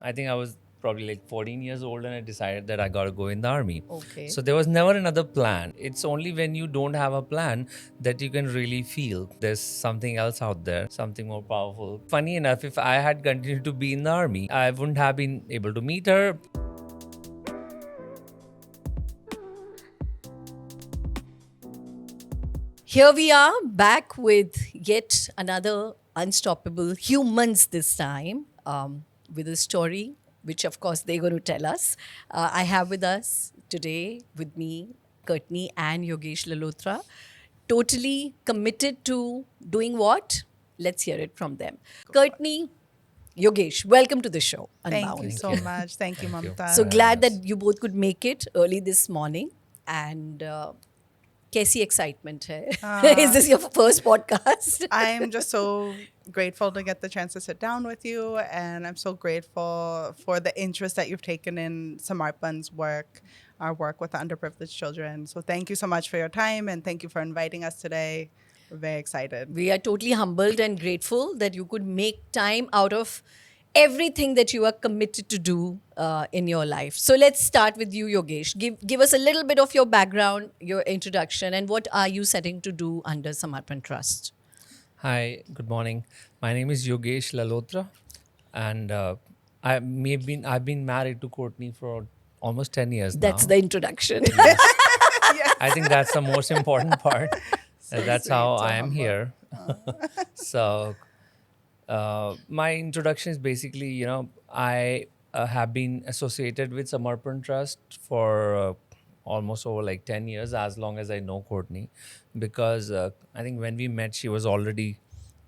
I think I was probably like 14 years old and I decided that I got to go in the army. Okay. So there was never another plan. It's only when you don't have a plan that you can really feel there's something else out there, something more powerful. Funny enough, if I had continued to be in the army, I wouldn't have been able to meet her. Here we are back with yet another unstoppable humans this time with a story, which of course they're going to tell us. I have with us today, with me, Courtney and Yogesh Lalotra, totally committed to doing what? Let's hear it from them. Courtney, Yogesh, welcome to the show, Thank you Unbound. so you. much. Thank you, Thank you Mamta. So for having glad us. that you both could make it early this morning. And कैसी excitement है? Is this your first podcast? I'm just so grateful to get the chance to sit down with you, and I'm so grateful for the interest that you've taken in Samarpan's work, our work with the underprivileged children. So thank you so much for your time, and thank you for inviting us today. We're very excited. We are totally humbled and grateful that you could make time out of everything that you are committed to do in your life. So let's start with you, Yogesh. Give us a little bit of your background, your introduction, and what are you setting to do under Samarpan Trust? Hi, good morning. My name is Yogesh Lalotra, and I've been married to Courtney for almost 10 years That's now. the introduction. Yes. I think that's the most important part. So That's sweet, how so I am humble. here. So, my introduction is basically, I have been associated with Samarpan Trust for almost over like 10 years, as long as I know Courtney, because I think when we met, she was already,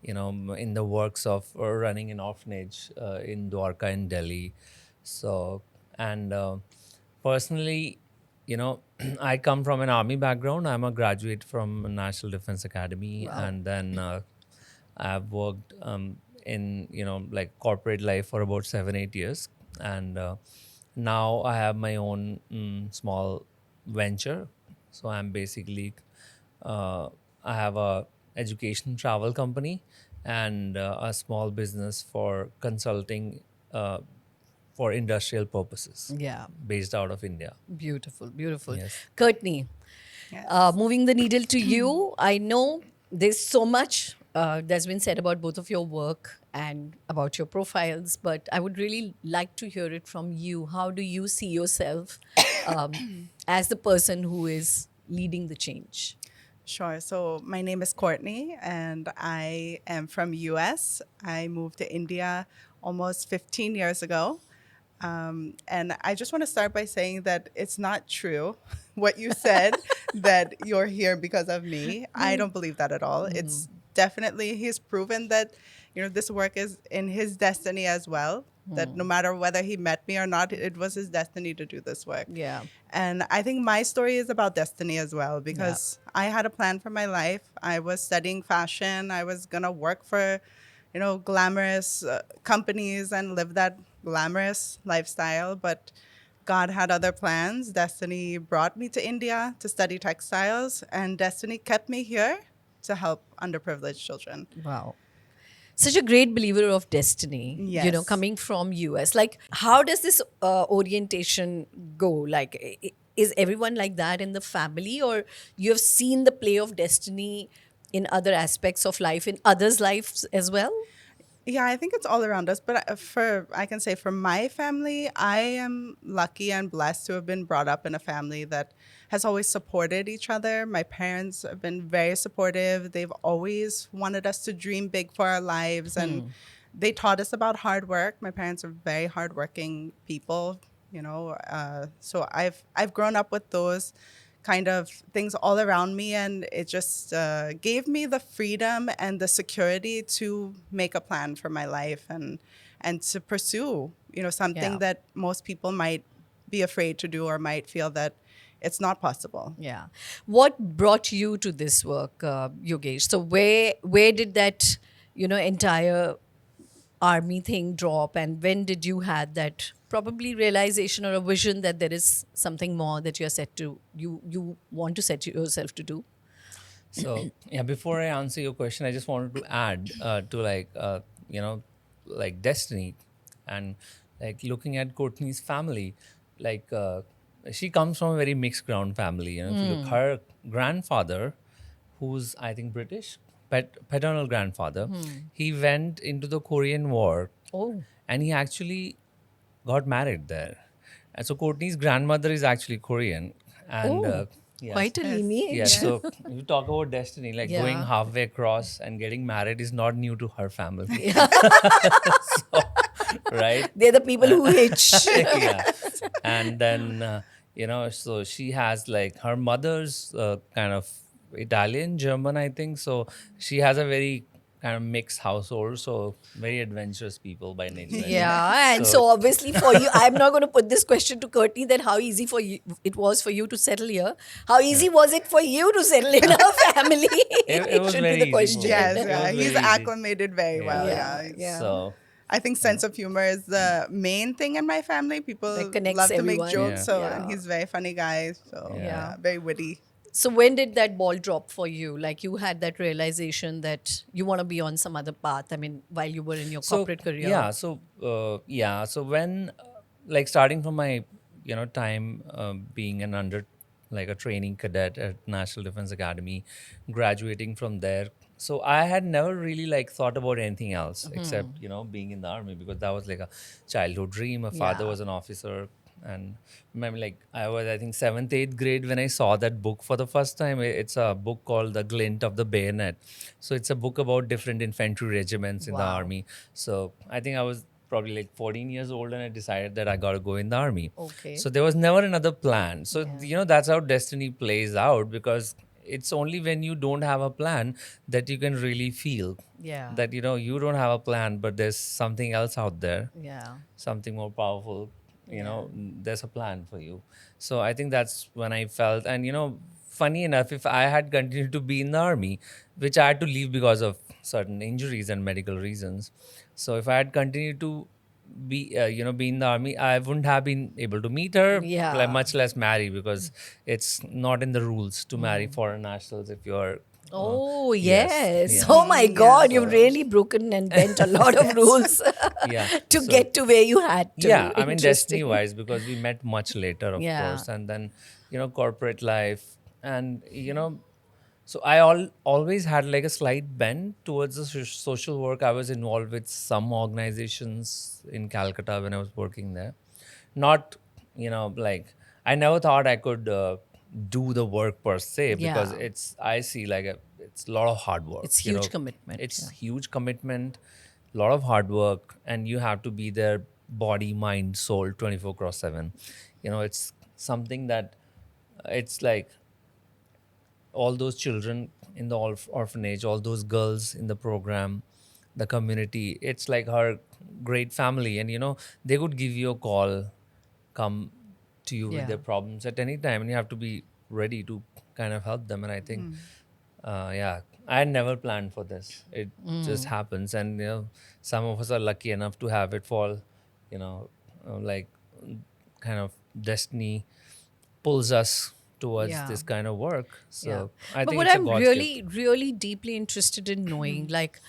in the works of running an orphanage in Dwarka in Delhi. So, and personally, I come from an army background. I'm a graduate from National Defense Academy, Wow. and then I've worked in like corporate life for about 7-8 years, and now I have my own small venture. So I'm basically I have a education travel company and a small business for consulting for industrial purposes, Yeah. based out of India. Beautiful, beautiful. Yes. Courtney, Yes. moving the needle to you, I know there's so much that's been said about both of your work and about your profiles, but I would really like to hear it from you. How do you see yourself as the person who is leading the change? Sure. So my name is Courtney, and I am from US. I moved to India almost 15 years ago. And I just want to start by saying that it's not true what you said, that you're here because of me. I don't believe that at all. It's definitely, he's proven that, this work is in his destiny as well, that no matter whether he met me or not, it was his destiny to do this work. Yeah. And I think my story is about destiny as well, because I had a plan for my life. I was studying fashion. I was going to work for, glamorous companies and live that glamorous lifestyle. But God had other plans. Destiny brought me to India to study textiles, and destiny kept me here to help underprivileged children. Wow. Such a great believer of destiny, Yes. coming from US. Like, how does this orientation go? Like, is everyone like that in the family, or you have seen the play of destiny in other aspects of life, in others' lives as well? Yeah, I think it's all around us. But I can say for my family, I am lucky and blessed to have been brought up in a family that has always supported each other. My parents have been very supportive. They've always wanted us to dream big for our lives, and they taught us about hard work. My parents are very hardworking people, so I've grown up with those kind of things all around me, and it just gave me the freedom and the security to make a plan for my life, and to pursue something Yeah. that most people might be afraid to do, or might feel that it's not possible. Yeah. What brought you to this work, Yogesh? So where did that entire army thing drop, and when did you had that probably realization or a vision that there is something more that you're set to you want to set yourself to do? So yeah, before I answer your question, I just wanted to add to like like destiny, and like looking at Courtney's family, like she comes from a very mixed ground family. You know, if you look, her grandfather, who's I think British, paternal grandfather, he went into the Korean War, Oh, and he actually got married there. And so Courtney's grandmother is actually Korean, and oh, yeah. quite a Yes. Yes, lineage. Yeah. so you talk about destiny, like going Yeah. halfway across and getting married is not new to her family. Yeah. So, right? They're the people who hitch. Yeah. And then, so she has like her mother's kind of Italian, German, I think. So she has a very kind of mixed household. So very adventurous people by nature, I think. Yeah, and So so obviously for you, I'm not going to put this question to Courtney that how easy for you it was for you to settle here. How easy was it for you to settle in a family? it was should very be the easy. question. For me. Yes, It yeah. was He's very easy. acclimated very well. Yeah, Yeah. yeah. So I think sense of humor is the main thing in my family. People That connects love to make everyone. jokes, Yeah. so Yeah. and he's a very funny guy. So Yeah. yeah, very witty. So when did that ball drop for you? Like you had that realization that you want to be on some other path. I mean, while you were in your corporate career. So when like starting from my time being an like a training cadet at National Defense Academy, graduating from there, so I had never really like thought about anything else except being in the army, because that was like a childhood dream. My father Yeah. was an officer, and remember, like I was, I think, seventh, eighth grade when I saw that book for the first time. It's a book called The Glint of the Bayonet. So it's a book about different infantry regiments in the Wow. army. So I think I was probably like 14 years old, and I decided that I got to go in the army. Okay. So there was never another plan. So Yeah. that's how destiny plays out, because it's only when you don't have a plan that you can really feel Yeah. that you don't have a plan, but there's something else out there, Yeah. something more powerful. There's a plan for you. So I think that's when I felt. And funny enough, if I had continued to be in the army, which I had to leave because of certain injuries and medical reasons, so if I had continued to be in the army, I wouldn't have been able to meet her, Yeah. like, much less marry, because it's not in the rules to marry foreign nationals if you're Oh, yes, yes. yeah. Oh, my God. You've So- really broken and bent a lot of rules Yeah. to So- get to where you had to. Yeah, I mean, Interesting. destiny wise, because we met much later, of Yeah. course, and then corporate life, and so I always had like a slight bend towards the social work. I was involved with some organizations in Calcutta when I was working there. Not like I never thought I could do the work per se, because Yeah. I see like it's a lot of hard work. It's huge commitment, It's yeah. huge commitment, a lot of hard work, and you have to be there, body, mind, soul, 24/7. It's something that it's like all those children in the orphanage, all those girls in the program, the community. It's like her great family, and they could give you a call, come to you with Yeah. their problems at any time, and you have to be ready to kind of help them. And I think, I had never planned for this. It just happens, and some of us are lucky enough to have it fall. Like kind of destiny pulls us towards Yeah. this kind of work. So I But think what it's a I'm God's really, gift. really deeply interested in knowing, like,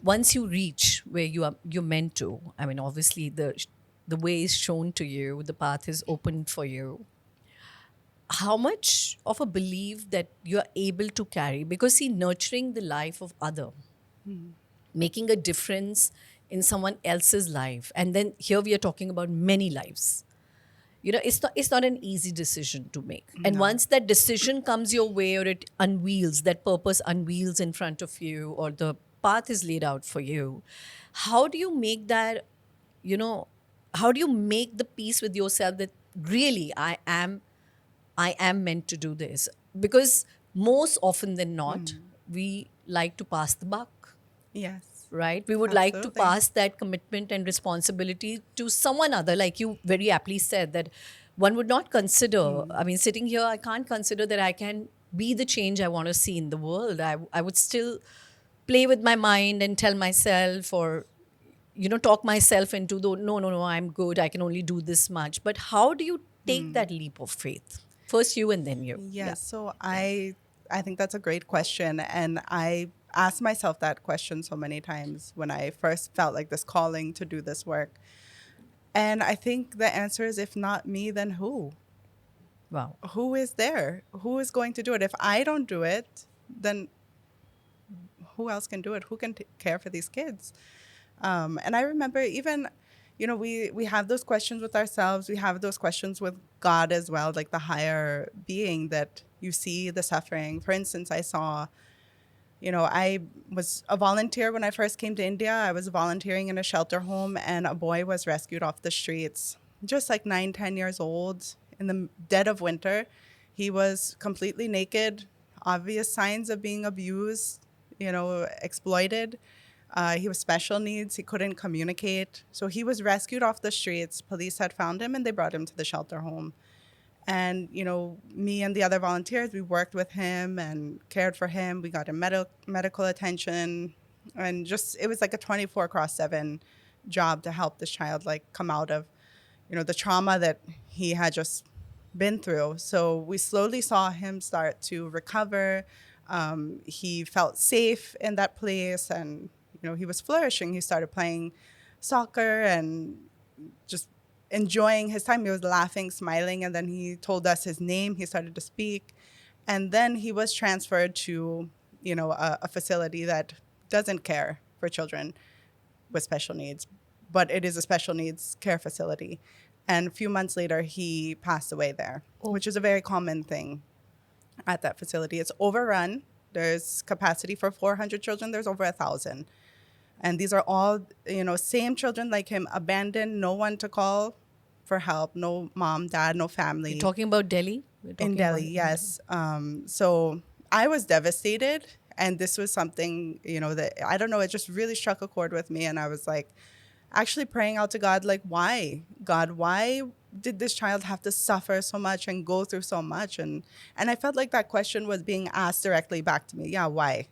once you reach where you're meant to. I mean, obviously the way is shown to you, the path is opened for you. How much of a belief that you're able to carry? Because see, nurturing the life of other, making a difference in someone else's life, and then here we are talking about many lives. It's not an easy decision to make. And once that decision comes your way, or it unwheels, that purpose unwheels in front of you, or the path is laid out for you, how do you make that, how do you make the peace with yourself that really I am meant to do this? Because most often than not, we like to pass the buck, Yes. right? We would like to Absolutely. pass that commitment and responsibility to someone other. Like you very aptly said, that one would not consider, I mean, sitting here, I can't consider that I can be the change I want to see in the world. I would still play with my mind and tell myself, or talk myself into the no, I'm good, I can only do this much. But how do you take that leap of faith? First you and then you. Yes. So I think that's a great question, and I asked myself that question so many times when I first felt like this calling to do this work. And I think the answer is, if not me, then who? Wow. Who is there? Who is going to do it? If I don't do it, then who else can do it? Who can care for these kids? And I remember even, we have those questions with ourselves. We have those questions with God as well, like the higher being that you see the suffering. For instance, I was a volunteer when I first came to India. I was volunteering in a shelter home, and a boy was rescued off the streets, just like 9, 10 years old, in the dead of winter. He was completely naked, obvious signs of being abused, exploited. He was special needs. He couldn't communicate. So he was rescued off the streets. Police had found him and they brought him to the shelter home. And, me and the other volunteers, we worked with him and cared for him. We got him medical attention. And just, it was like a 24/7 job to help this child, like, come out of, the trauma that he had just been through. So we slowly saw him start to recover. He felt safe in that place, and, he was flourishing. He started playing soccer and just enjoying his time. He was laughing, smiling, and then he told us his name. He started to speak. And then he was transferred to, a facility that doesn't care for children with special needs, but it is a special needs care facility. And a few months later, he passed away there, which is a very common thing at that facility. It's overrun. There's capacity for 400 children. There's over 1,000. And these are all, same children like him, abandoned, no one to call for help, no mom, dad, no family. You're talking about Delhi? In Delhi, yes. So I was devastated. And this was something, that, I don't know, it just really struck a chord with me. And I was like, actually praying out to God, like, why? God, why did this child have to suffer so much and go through so much? And I felt like that question was being asked directly back to me. Yeah, why?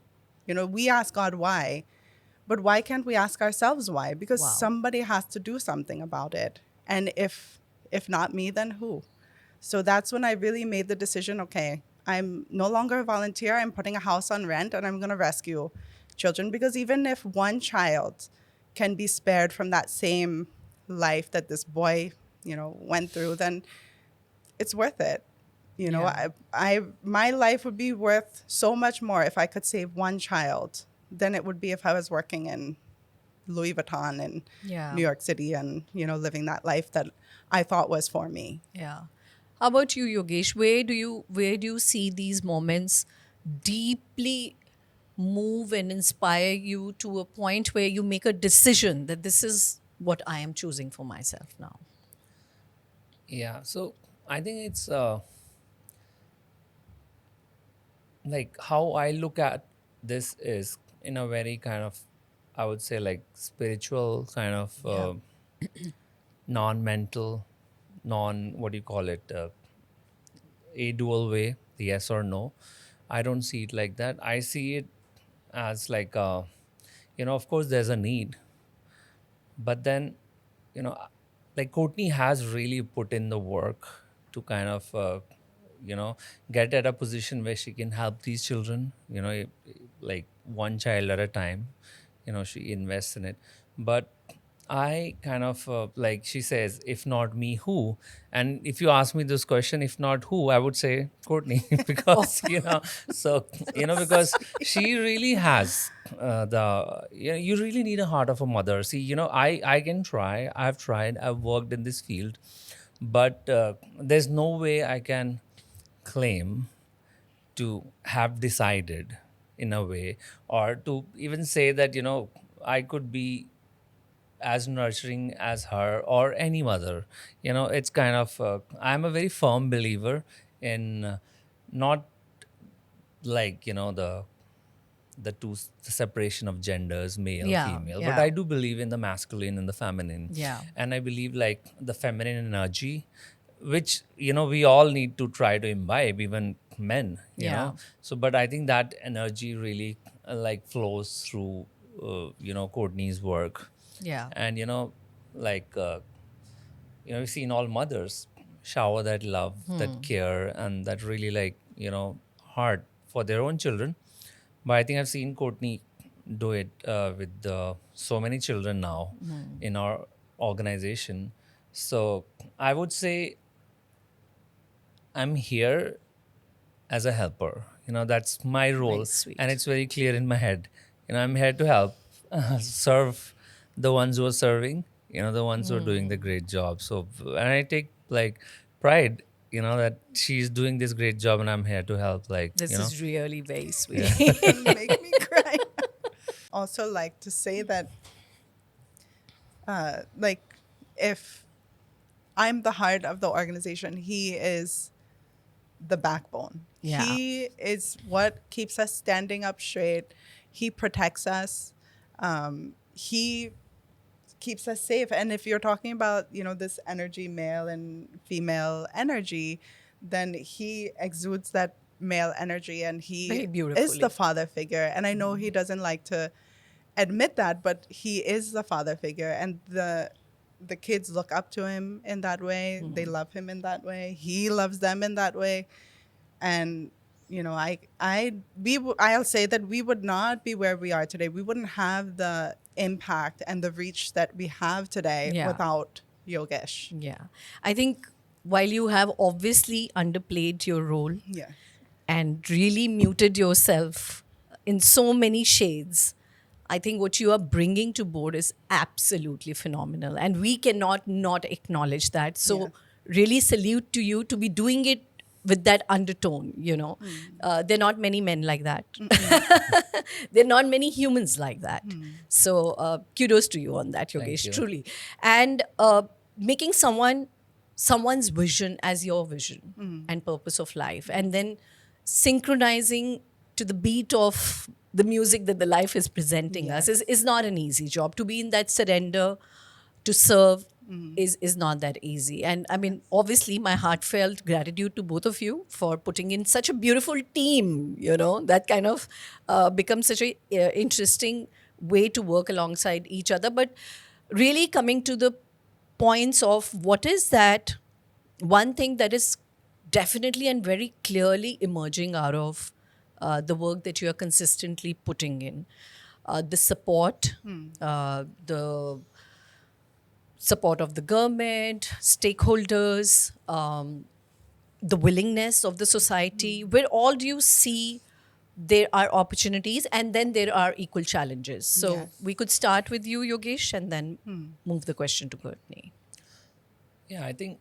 We ask God why, but why can't we ask ourselves why? Because somebody has to do something about it. And if not me, then who? So that's when I really made the decision, okay, I'm no longer a volunteer. I'm putting a house on rent, and I'm going to rescue children. Because even if one child can be spared from that same life that this boy, went through, then it's worth it. My life would be worth so much more if I could save one child than it would be if I was working in Louis Vuitton in New York City and, living that life that I thought was for me. Yeah. How about you, Yogesh? Where do you see these moments deeply move and inspire you to a point where you make a decision that this is what I am choosing for myself now? Yeah, so I think it's like how I look at this is in a very kind of, I would say, like spiritual kind of non-mental, what do you call it, a dual way, yes or no. I don't see it like that. I see it as like, of course there's a need, but then, you know, like Courtney has really put in the work to kind of, get at a position where she can help these children, like one child at a time, she invests in it. But I kind of, like she says, if not me, who? And if you ask me this question, if not who, I would say Courtney, because, because she really has you really need a heart of a mother. See, I can try. I've tried. I've worked in this field, but there's no way I can claim to have decided in a way, or to even say that, I could be as nurturing as her or any mother. It's kind of, I'm a very firm believer in not like, the separation of genders, male, female, but I do believe in the masculine and the feminine. And I believe like the feminine energy, which, we all need to try to imbibe, even men, know. So, but I think that energy really like flows through, Courtney's work. And, like, we've seen all mothers shower that love, that care, and that really like, heart for their own children. But I think I've seen Courtney do it with so many children now in our organization. So I would say I'm here as a helper. That's my Very role, and sweet. it's very clear in my head. I'm here to help, serve the ones who are serving. The ones who are doing the great job. So, and I take like pride. That she's doing this great job, and I'm here to help. This is really very sweet. Yeah. Make me cry. Also, like to say that, like, if I'm the heart of the organization, he is the backbone. Yeah. He is what keeps us standing up straight. He protects us. He keeps us safe. And if you're talking about, this energy, male and female energy, then he exudes that male energy, and Very he is beautifully. the father figure. And I know he doesn't like to admit that, but he is the father figure, and the kids look up to him in that way. They love him in that way. He loves them in that way. And I'll say that we would not be where we are today. We wouldn't have the impact and the reach that we have today Yeah. without Yogesh. Yeah. I think while you have obviously underplayed your role Yeah. and really muted yourself in so many shades, I think what you are bringing to board is absolutely phenomenal. And we cannot not acknowledge that. So, Yeah. really salute to you to be doing it with that undertone. There are not many men like that. There are not many humans like that. So, kudos to you on that, Yogesh, you. truly. And making someone's vision as your vision and purpose of life, and then synchronizing to the beat of the music that the life is presenting us is not an easy job. To be in that surrender to serve is not that easy. And I mean, obviously, my heartfelt gratitude to both of you for putting in such a beautiful team, that kind of becomes such a interesting way to work alongside each other. But really coming to the points of what is that one thing that is definitely and very clearly emerging out of the work that you are consistently putting in. The support, the support of the government, stakeholders, the willingness of the society. Where all do you see there are opportunities and then there are equal challenges? So Yes. we could start with you, Yogesh, and then move the question to Courtney. Yeah, I think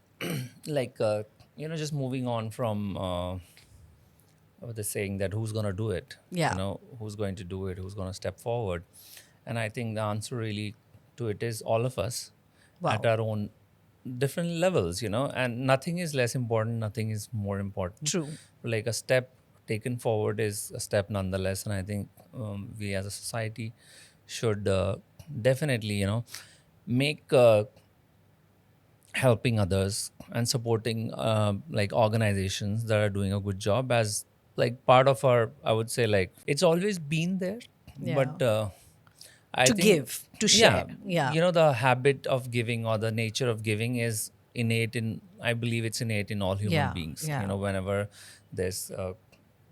like just moving on from the saying that who's going to do it. Yeah. Who's going to do it, who's going to step forward. And I think the answer really to it is all of us at Wow. our own different levels. And nothing is less important, nothing is more important. True. Like a step taken forward is a step nonetheless. And I think we as a society should definitely make helping others and supporting like organizations that are doing a good job as like part of our, I would say, like it's always been there. Yeah. But I To think give, to share. yeah, Yeah. the habit of giving or the nature of giving is innate in, I believe it's innate in all human Yeah, beings. yeah. Whenever there's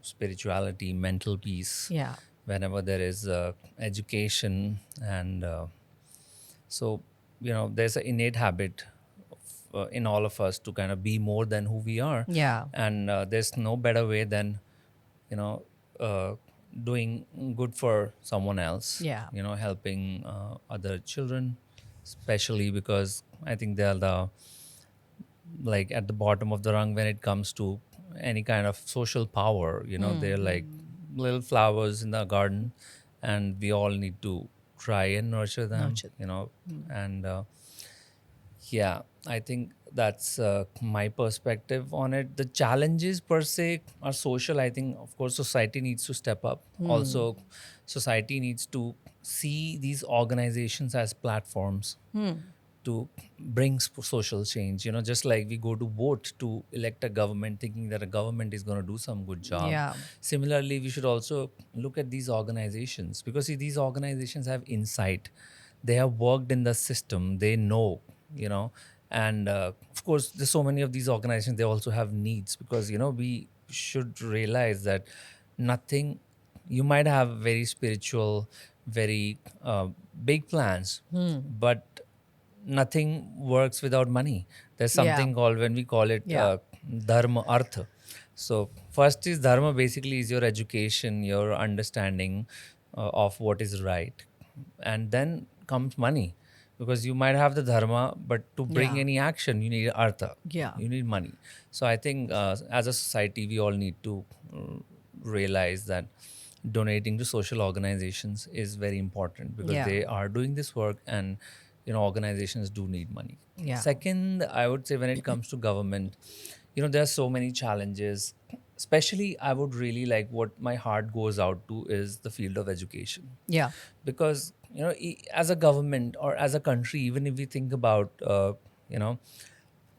spirituality, mental peace, Yeah. whenever there is education, and so there's an innate habit in all of us to kind of be more than who we are. Yeah. And there's no better way than you know uh, doing good for someone else. Yeah. Helping other children, especially because I think they are the like at the bottom of the rung when it comes to any kind of social power. They're like little flowers in the garden, and we all need to try and nurture them. Nurture. And yeah, I think that's my perspective on it. The challenges per se are social. I think, of course, society needs to step up. Also, society needs to see these organizations as platforms to bring social change. Just like we go to vote to elect a government thinking that a government is going to do some good job. Yeah. Similarly, we should also look at these organizations because see, these organizations have insight. They have worked in the system. They know, and of course, there's so many of these organizations. They also have needs because we should realize that nothing. You might have very spiritual, very big plans, but nothing works without money. There's Yeah. something called, when we call it Yeah. dharma, artha. So first is dharma, basically is your education, your understanding of what is right. And then comes money, because you might have the dharma, but to bring Yeah. any action, you need artha. Yeah. You need money. So I think as a society, we all need to realize that donating to social organizations is very important, because Yeah. they are doing this work, and organizations do need money. Yeah. Second, I would say, when it comes to government, there are so many challenges. Especially, I would really like, what my heart goes out to is the field of education. Yeah. Because as a government or as a country, even if we think about you know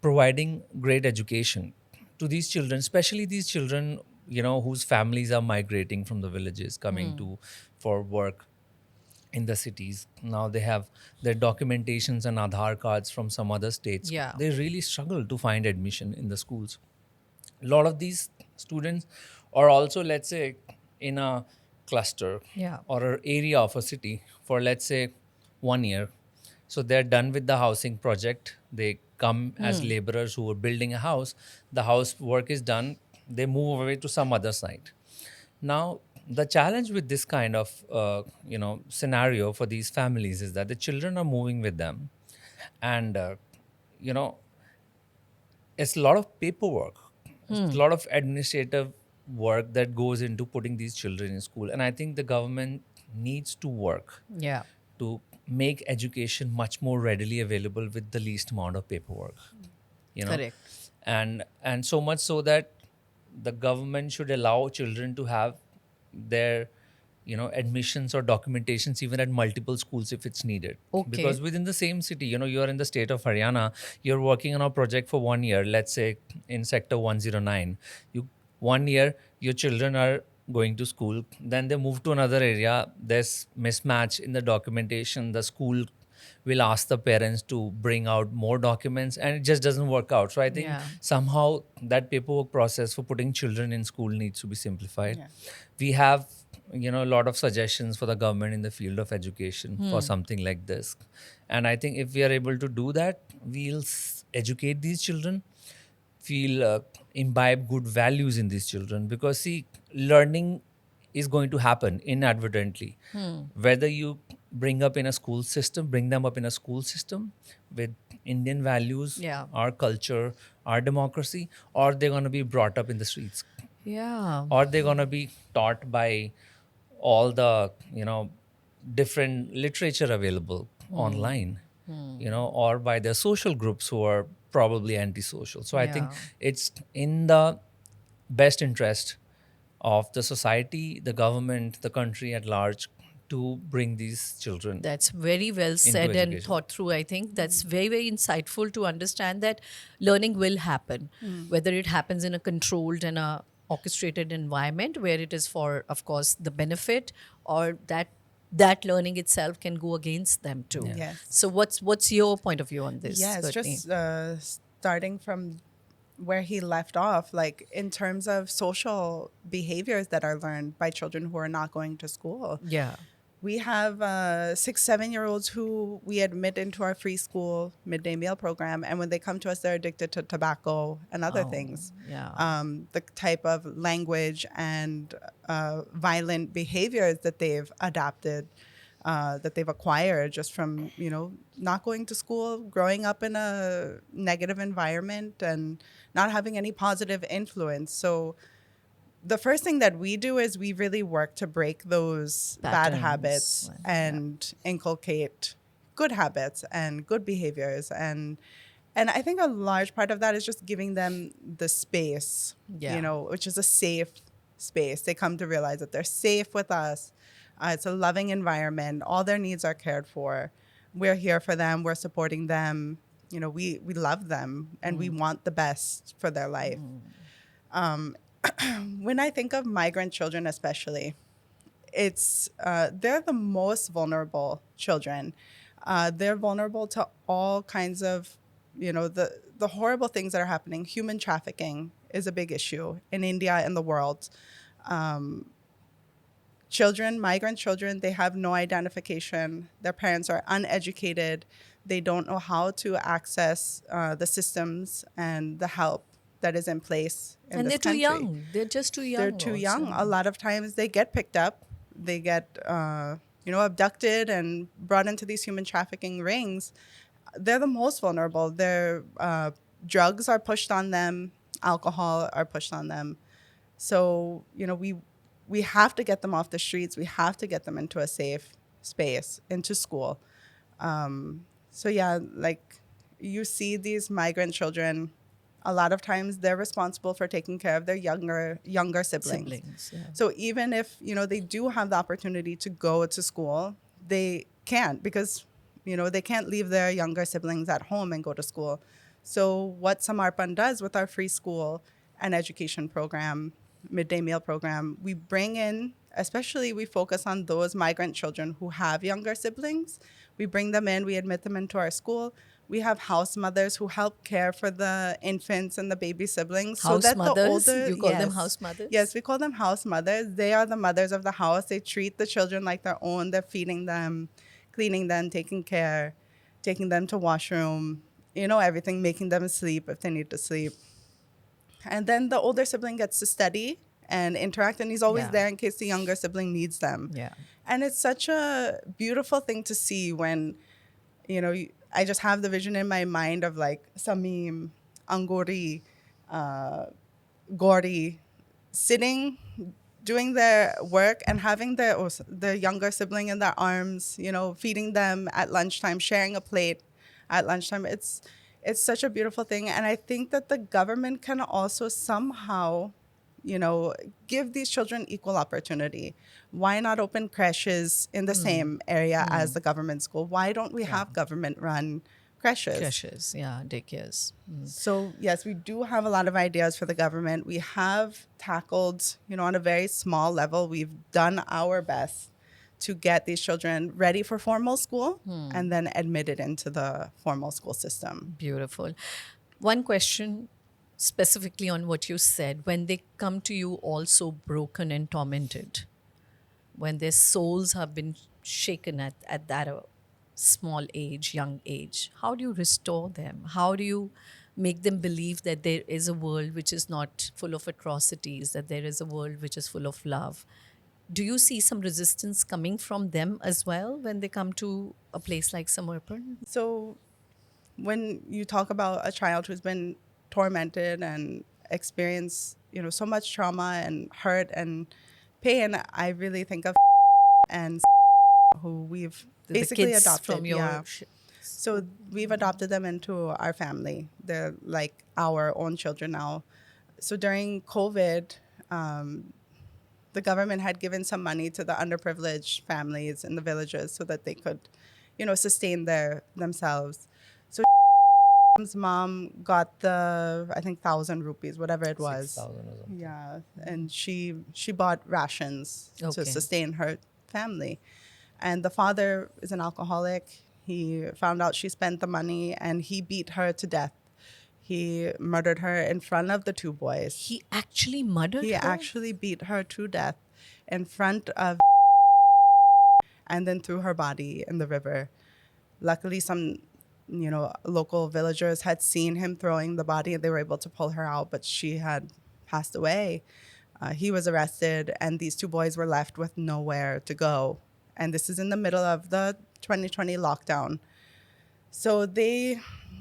providing great education to these children, especially these children whose families are migrating from the villages, coming to for work in the cities. Now they have their documentations and Aadhaar cards from some other states. Yeah. They really struggle to find admission in the schools. A lot of these students are also, let's say, in a cluster Yeah. or an area of a city for, let's say, 1 year. So they're done with the housing project. They come as laborers who are building a house. The house work is done. They move away to some other site. Now, the challenge with this kind of scenario for these families is that the children are moving with them, and you know it's a lot of paperwork. It's a lot of administrative work that goes into putting these children in school. And I think the government needs to work Yeah. to make education much more readily available with the least amount of paperwork. Correct. And so much so that the government should allow children to have their admissions or documentations even at multiple schools if it's needed. Okay. Because within the same city, you're in the state of Haryana, you're working on a project for 1 year, let's say in sector 109. You 1 year your children are going to school, then they move to another area, there's mismatch in the documentation, the school will ask the parents to bring out more documents, and it just doesn't work out. So I think Yeah. somehow that paperwork process for putting children in school needs to be simplified. Yeah. We have a lot of suggestions for the government in the field of education for something like this. And I think if we are able to do that, we'll educate these children, we'll imbibe good values in these children. Because see, learning is going to happen inadvertently, whether you bring them up in a school system with Indian values, Yeah. our culture, our democracy, or they're going to be brought up in the streets, Yeah. or they're going to be taught by all the different literature available online, or by the social groups who are probably antisocial. So I think Yeah. it's in the best interest of the society, the government, the country at large, to bring these children That's very well said and education. thought through. I think that's very, very insightful to understand that learning will happen, whether it happens in a controlled and a orchestrated environment where it is for, of course, the benefit, or that learning itself can go against them too. Yeah. Yes. So what's your point of view on this? Yes, Courtney? just starting from where he left off, like in terms of social behaviors that are learned by children who are not going to school. Yeah. We have 6-7-year-olds who we admit into our free school midday meal program, and when they come to us, they're addicted to tobacco and other things. Yeah. The type of language and violent behaviors that they've adapted, that they've acquired just from not going to school, growing up in a negative environment, and not having any positive influence. So the first thing that we do is we really work to break those bad Patterns. habits and inculcate good habits and good behaviors. And I think a large part of that is just giving them the space, Yeah. which is a safe space. They come to realize that they're safe with us. It's a loving environment. All their needs are cared for. We're here for them. We're supporting them. We love them, and we want the best for their life. When I think of migrant children, especially, it's they're the most vulnerable children. They're vulnerable to all kinds of, the horrible things that are happening. Human trafficking is a big issue in India and the world. Migrant children, they have no identification. Their parents are uneducated. They don't know how to access the systems and the help that is in place in And this they're too country. young. They're just too young. They're too young. also. A lot of times they get picked up, they get abducted and brought into these human trafficking rings. They're the most vulnerable. Their drugs are pushed on them, alcohol are pushed on them. So we have to get them off the streets. We have to get them into a safe space, into school. So yeah, like you see these migrant children, a lot of times they're responsible for taking care of their younger siblings. Yeah. So even if they do have the opportunity to go to school, they can't because they can't leave their younger siblings at home and go to school. So what Samarpan does with our free school and education program, midday meal program, we bring in, especially we focus on those migrant children who have younger siblings. We bring them in, we admit them into our school. We have house mothers who help care for the infants and the baby siblings. House so that mothers? the older, You call them yes. house mothers? Yes, we call them house mothers. They are the mothers of the house. They treat the children like their own. They're feeding them, cleaning them, taking care, taking them to washroom, everything, making them sleep if they need to sleep. And then the older sibling gets to study and interact, and he's always Yeah. there in case the younger sibling needs them. Yeah. And it's such a beautiful thing to see when, I just have the vision in my mind of like Samim, Angori, Gauri sitting, doing their work and having their younger sibling in their arms, feeding them at lunchtime, sharing a plate at lunchtime. It's such a beautiful thing. And I think that the government can also somehow give these children equal opportunity. Why not open creches in the same area as the government school? Why don't we have government-run creches? Creches, yeah, daycares. So, yes, we do have a lot of ideas for the government. We have tackled, on a very small level, we've done our best to get these children ready for formal school and then admitted into the formal school system. Beautiful. One question specifically on what you said. When they come to you all so broken and tormented, when their souls have been shaken at that small age, young age, how do you restore them? How do you make them believe that there is a world which is not full of atrocities, that there is a world which is full of love? Do you see some resistance coming from them as well when they come to a place like Samarpan? So when you talk about a child who's been tormented and experienced, so much trauma and hurt and pain, I really think of and who we've basically the kids adopted. from your So we've adopted them into our family. They're like our own children now. So during COVID, the government had given some money to the underprivileged families in the villages so that they could, sustain themselves. So mom got I think 1,000 rupees, whatever it was. 6,000 or something. Yeah, and she bought rations Okay. to sustain her family. And the father is an alcoholic. He found out she spent the money and he beat her to death. He murdered her in front of the two boys. He actually murdered He her? actually beat her to death in front of and then threw her body in the river. Luckily, some local villagers had seen him throwing the body and they were able to pull her out, but she had passed away. He was arrested and these two boys were left with nowhere to go. And this is in the middle of the 2020 lockdown. So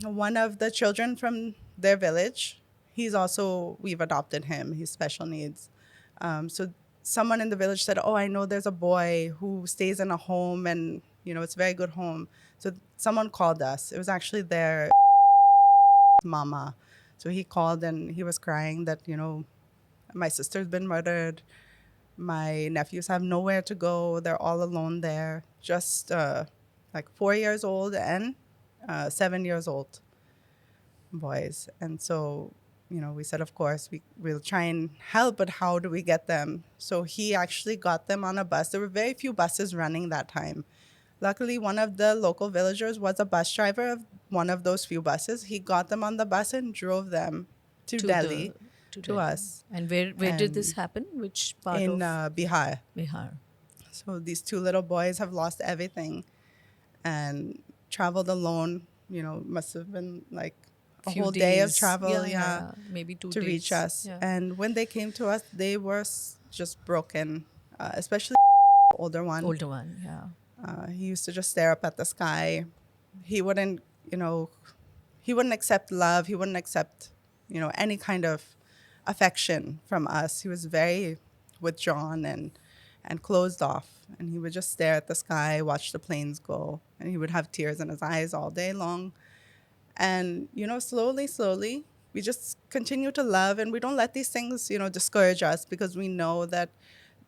one of the children from their village, we've adopted him, he's special needs. So someone in the village said, I know there's a boy who stays in a home and, it's a very good home. So someone called us. It was actually their mama. So he called and he was crying that, my sister's been murdered. My nephews have nowhere to go. They're all alone there. Just like 4 years old and 7 years old boys. And so, we said, of course, we'll try and help, but how do we get them? So he actually got them on a bus. There were very few buses running that time. Luckily, one of the local villagers was a bus driver of one of those few buses. He got them on the bus and drove them to Delhi, to Delhi. us. And where did this happen? Which part in of Bihar. Bihar? So these two little boys have lost everything. And traveled alone. Must have been like a Few whole day of days. travel, Maybe 2 to reach days. us. Yeah. And when they came to us, they were just broken, especially the older one. Older one. Yeah. He used to just stare up at the sky. He wouldn't, you know, he wouldn't accept love. He wouldn't accept, any kind of affection from us. He was very withdrawn and closed off. And he would just stare at the sky, watch the planes go, and he would have tears in his eyes all day long. And, slowly, we just continue to love, and we don't let these things, discourage us, because we know that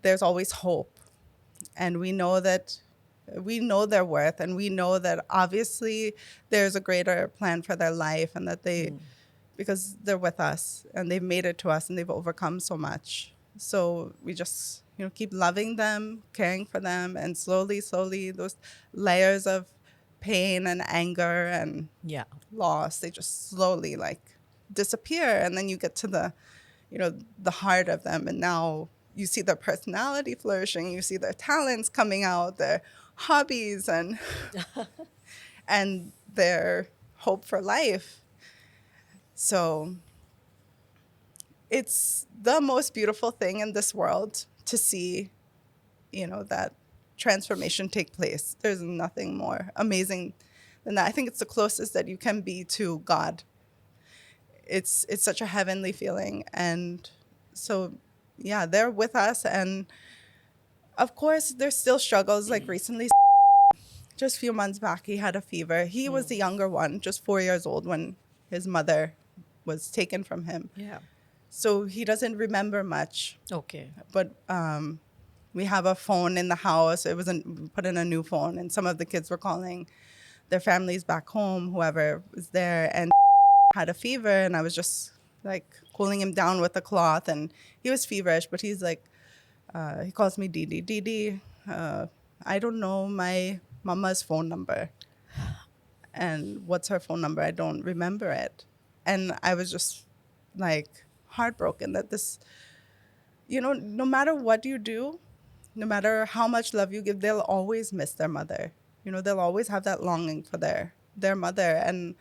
there's always hope. And we know their worth, and we know that obviously there's a greater plan for their life, and that because they're with us and they've made it to us and they've overcome so much. So we just, keep loving them, caring for them, and slowly, those layers of pain and anger and Yeah. loss, they just slowly like disappear. And then you get to the heart of them, and now you see their personality flourishing, you see their talents coming out, their hobbies, and and their hope for life. So it's the most beautiful thing in this world to see, that transformation take place. There's nothing more amazing than that. I think it's the closest that you can be to God. It's such a heavenly feeling. And so, yeah, they're with us. And of course, there's still struggles. Like recently, just a few months back, he had a fever. He was the younger one, just 4 years old, when his mother was taken from him. Yeah. So he doesn't remember much. Okay. But we have a phone in the house. We put in a new phone, and some of the kids were calling their families back home, whoever was there, and had a fever. And I was just like cooling him down with a cloth, and he was feverish, but he's like, he calls me Didi. Didi, I don't know my mama's phone number. And what's her phone number? I don't remember it. And I was just like heartbroken that this, no matter what you do, no matter how much love you give, they'll always miss their mother. They'll always have that longing for their mother. And,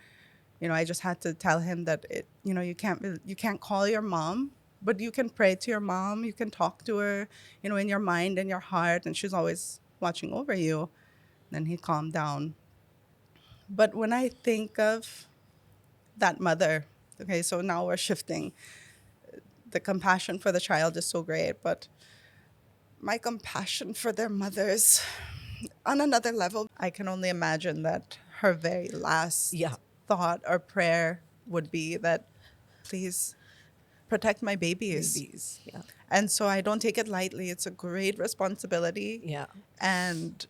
I just had to tell him that you can't call your mom, but you can pray to your mom. You can talk to her, in your mind and your heart, and she's always watching over you. Then he calmed down. But when I think of that mother, okay, so now we're shifting. The compassion for the child is so great, but my compassion for their mothers on another level. I can only imagine that her very last thought or prayer would be that, please protect my babies. Babies. Yeah. And so I don't take it lightly. It's a great responsibility. Yeah. And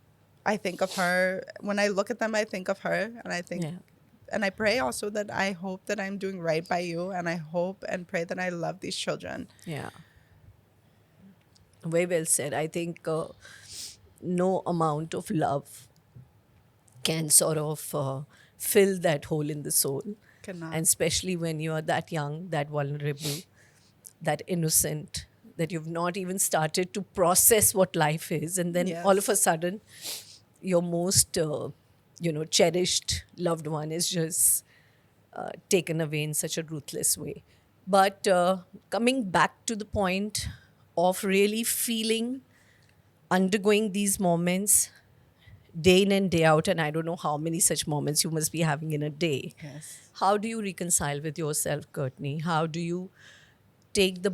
I think of her. When I look at them, I think of her, and I think, and I pray also that I hope that I'm doing right by you, and I hope and pray that I love these children. Yeah. Very well said. I think no amount of love can sort of fill that hole in the soul. Cannot. And especially when you are that young, that vulnerable, that innocent, that you've not even started to process what life is. And then all of a sudden, your most, cherished loved one is just taken away in such a ruthless way. But coming back to the point of really feeling, undergoing these moments day in and day out, and I don't know how many such moments you must be having in a day. Yes. How do you reconcile with yourself, Courtney? How do you take the,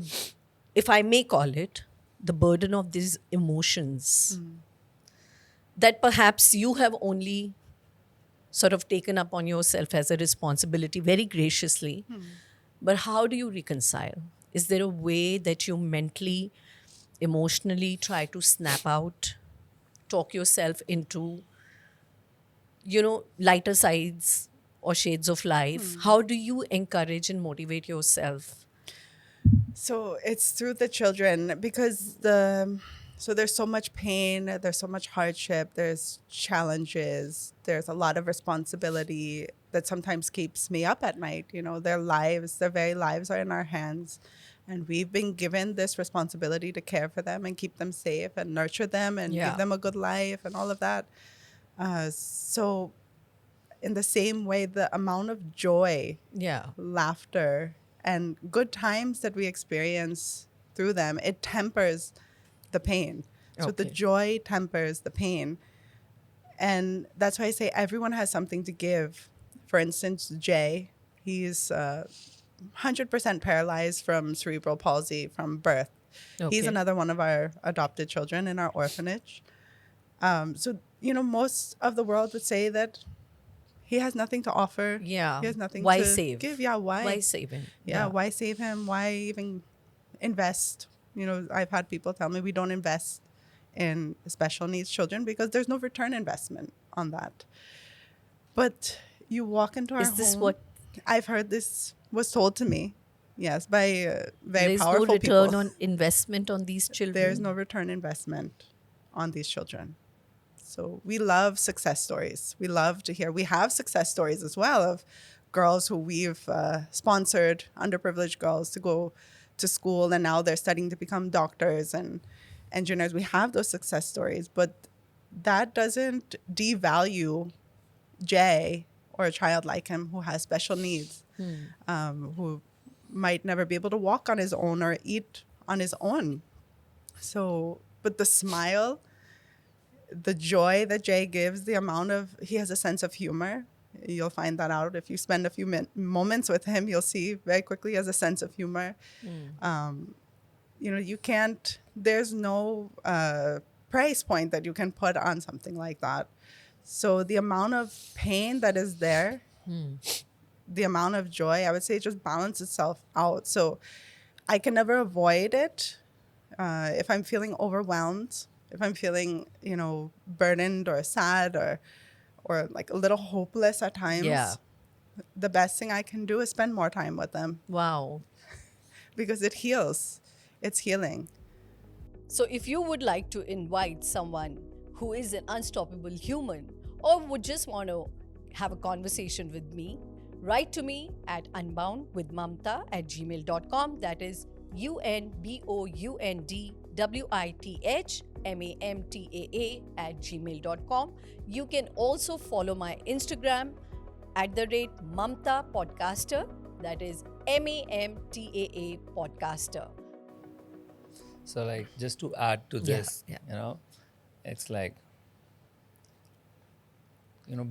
if I may call it, the burden of these emotions that perhaps you have only sort of taken up on yourself as a responsibility very graciously, but how do you reconcile? Is there a way that you mentally, emotionally try to snap out, talk yourself into, lighter sides or shades of life? How do you encourage and motivate yourself? So it's through the children, because so there's so much pain, there's so much hardship, there's challenges, there's a lot of responsibility that sometimes keeps me up at night. Their very lives are in our hands. And we've been given this responsibility to care for them and keep them safe and nurture them and give them a good life and all of that. So in the same way, the amount of joy, Yeah. laughter, and good times that we experience through them, it tempers the pain. So the Okay. joy tempers the pain. And that's why I say everyone has something to give. For instance, Jay, he's 100% paralyzed from cerebral palsy from birth. He's Okay. another one of our adopted children in our orphanage. So, most of the world would say that he has nothing to offer. Yeah. He has nothing Why to save? give. Yeah, why? Why save him? Yeah, why save him? Why even invest? I've had people tell me we don't invest in special needs children because there's no return investment on that. But you walk into our Is this home. what- I've heard this was told to me? Yes, by very There's no powerful return people. on investment on these children. There's no return investment on these children. So we love success stories. We love to hear. We have success stories as well of girls who we've sponsored, underprivileged girls, to go to school, and now they're studying to become doctors and engineers. We have those success stories, but that doesn't devalue Jay or a child like him who has special needs, who might never be able to walk on his own or eat on his own. So, but the smile, the joy that Jay gives, he has a sense of humor. You'll find that out if you spend a few moments with him. You'll see very quickly he has a sense of humor. There's no price point that you can put on something like that. So the amount of pain that is there, the amount of joy, I would say, just balance itself out. So I can never avoid it. If I'm feeling overwhelmed, if I'm feeling, burdened or sad or like a little hopeless at times, Yeah. the best thing I can do is spend more time with them Wow. because it heals. It's healing. So, if you would like to invite someone who is an unstoppable human or would just want to have a conversation with me, write to me at unboundwithmamta@gmail.com. That is unboundwithmamtaa@gmail.com. You can also follow my Instagram @Mamta Podcaster. That is MAMTAA Podcaster. So like just to add to this, it's like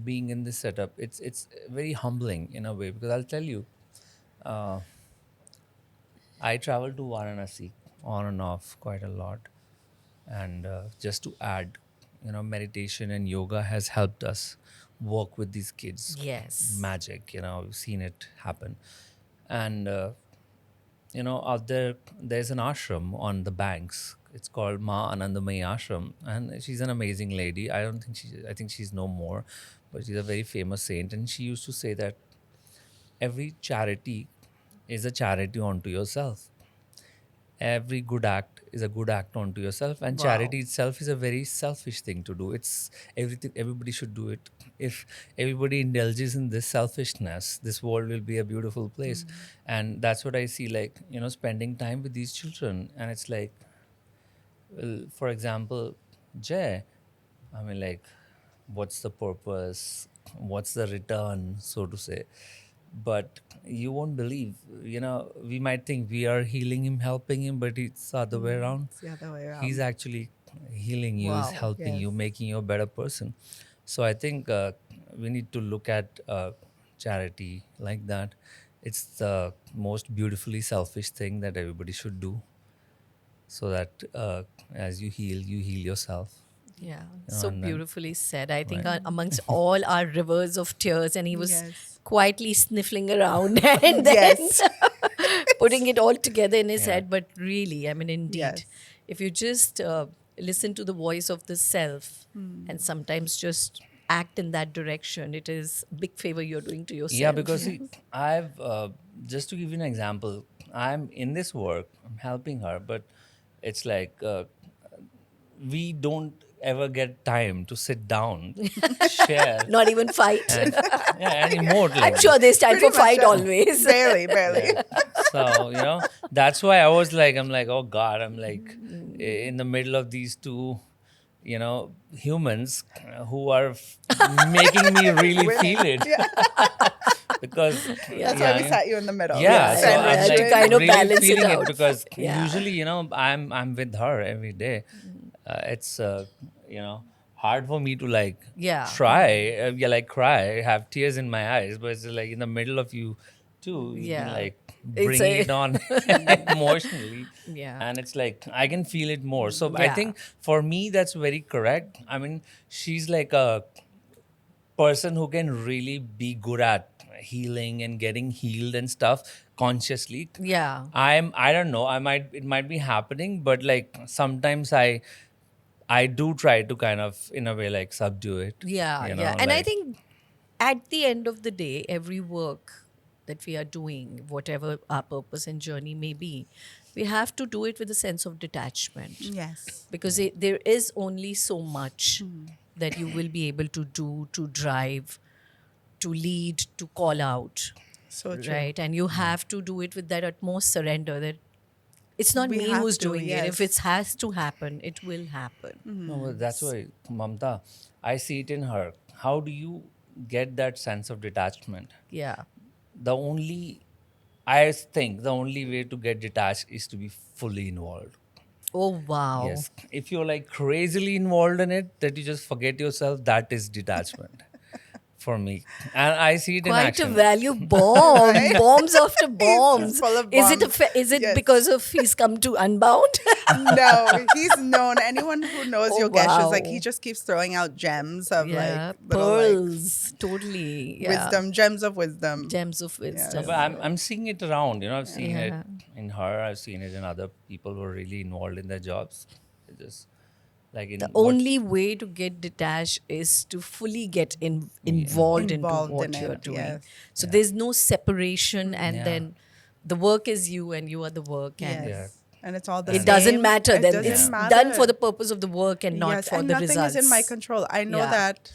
being in this setup, it's very humbling in a way, because I'll tell you, I travel to Varanasi on and off quite a lot, and just to add, meditation and yoga has helped us work with these kids. Yes. Magic, we've seen it happen. And out there's an ashram on the banks. It's called Ma Anandamayi Ashram, and she's an amazing lady. I think she's no more, but she's a very famous saint. And she used to say that every charity is a charity unto yourself. Every good act is a good act unto yourself, and charity itself is a very selfish thing to do. It's everything. Everybody should do it. If everybody indulges in this selfishness, this world will be a beautiful place. And that's what I see, like, spending time with these children. And it's like, well, for example, Jay, I mean, like, what's the purpose? What's the return, so to say? But you won't believe, we might think we are healing him, helping him, but it's the other way around. It's the other way around. He's actually healing you, Wow, is helping you, yes. making you a better person. So I think we need to look at charity like that. It's the most beautifully selfish thing that everybody should do, so that as you heal yourself. Yeah, know, so and then- beautifully said. I think Right. amongst all our rivers of tears, and he was Yes. quietly sniffling around and then Yes. putting it all together in his head. But really, I mean, indeed, Yes. if you just listen to the voice of the self and sometimes just act in that direction, it is a big favor you're doing to yourself. Yeah, because see, I've just to give you an example, I'm in this work, I'm helping her, but it's like we don't ever get time to sit down, share, Not even fight. and anymore. I'm sure there's time for Pretty much fight so. always. Barely. So that's why I'm like, oh God, I'm like in the middle of these two, humans who are making me really feel it. Because That's why we sat you in the middle. yeah, so yeah, I'm to like kind of really balance it feeling it, out. because Yeah. usually I'm with her every day. It's you know hard for me to like Yeah. try, like cry, have tears in my eyes, but it's like in the middle of you too, you can Yeah. like It's bring a it on emotionally. yeah. And it's like I can feel it more. So I Yeah. think for me that's very correct. I mean, she's like a person who can really be good at healing and getting healed and stuff consciously. Yeah. I don't know, it might be happening, but like sometimes I do try to kind of in a way like subdue it, Yeah, yeah. And I like think at the end of the day, every work that we are doing, whatever our purpose and journey may be, we have to do it with a sense of detachment. Yes. Because there is only so much that you will be able to do, to drive, to lead, to call out, So true. right? And you have to do it with that utmost surrender that it's not We me have who's to, doing it. If yes. it has to happen, it will happen. no, but that's why, Mamta, I see it in her. How do you get that sense of detachment? Yeah. I think the only way to get detached is to be fully involved. Oh, wow. Yes. If you're like crazily involved in it, that you just forget yourself, that is detachment for me. And I see it in Quite a action. value bomb, bombs after bombs. full of Is it bombs. is it Yes. because of he's come to Unbound? No, he's known. Anyone who knows Oh, Yogesh is like, wow. he just keeps throwing out gems of Yeah, like little like pearls, totally. Yeah. wisdom, gems of wisdom. Gems of No, wisdom. but I'm seeing it around. I've seen Yeah. it in her. I've seen it in other people who are really involved in their jobs. It just like in The what only way to get detached is to fully get involved into Involved what in you're it, doing. yes. So there's no separation, and Yeah. then the work is you, and you are the work, and Yes. Yeah. And it's all the it same. doesn't matter. It Then doesn't it's matter. done for the purpose of the work and not yes, for and the nothing results. is in my control. I know Yeah. that.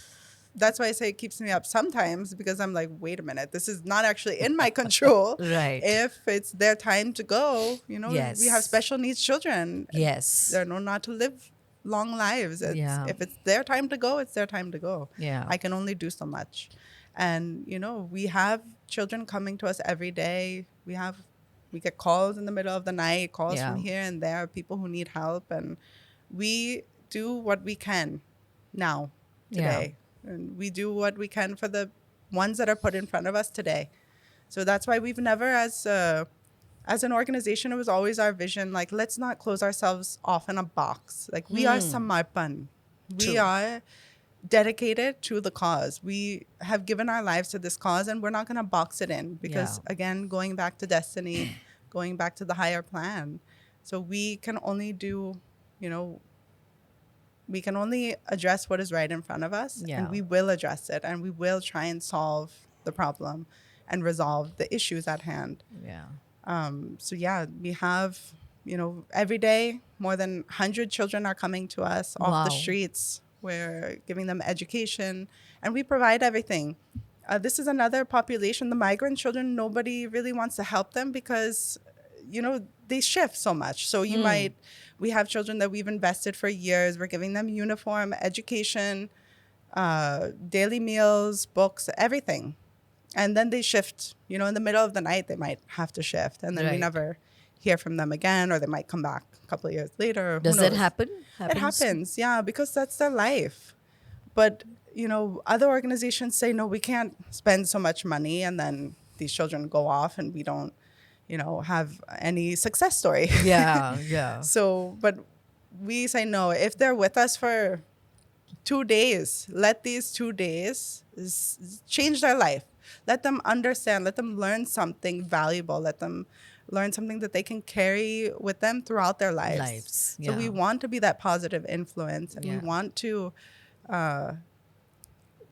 That's why I say it keeps me up sometimes, because I'm like, wait a minute, this is not actually in my control. Right. If it's their time to go, we have Yes. special needs children. Yes. They're known not to live long lives. Yeah. If it's their time to go, it's their time to go. Yeah. I can only do so much. And, we have children coming to us every day. We get calls in the middle of the night, calls Yeah. from here and there, people who need help. And we do what we can now, today. And we do what we can for the ones that are put in front of us today. So that's why we've never, as an organization, it was always our vision, like, let's not close ourselves off in a box. Like, we are Samarpan. We True. are dedicated to the cause. We have given our lives to this cause, and we're not going to box it in because, Yeah. again, going back to destiny, going back to the higher plan. So we can only do, we can only address what is right in front of us, Yeah. and we will address it, and we will try and solve the problem and resolve the issues at hand. Yeah. So yeah, we have, every day more than 100 children are coming to us off the Wow. streets. We're giving them education, and we provide everything. This is another population, the migrant children. Nobody really wants to help them because, they shift so much. So we have children that we've invested for years. We're giving them uniform, education, daily meals, books, everything. And then they shift, in the middle of the night, they might have to shift. And then we Right. never hear from them again, or they might come back a couple of years later. Who Does that knows? happen? It happens, yeah, because that's their life. But, other organizations say, no, we can't spend so much money. And then these children go off and we don't, have any success story. Yeah. Yeah. So, but we say, no, if they're with us for 2 days, let these 2 days change their life. Let them understand, let them learn something valuable, let them learn something that they can carry with them throughout their lives. So we yeah. want to be that positive influence, and we Yeah. want to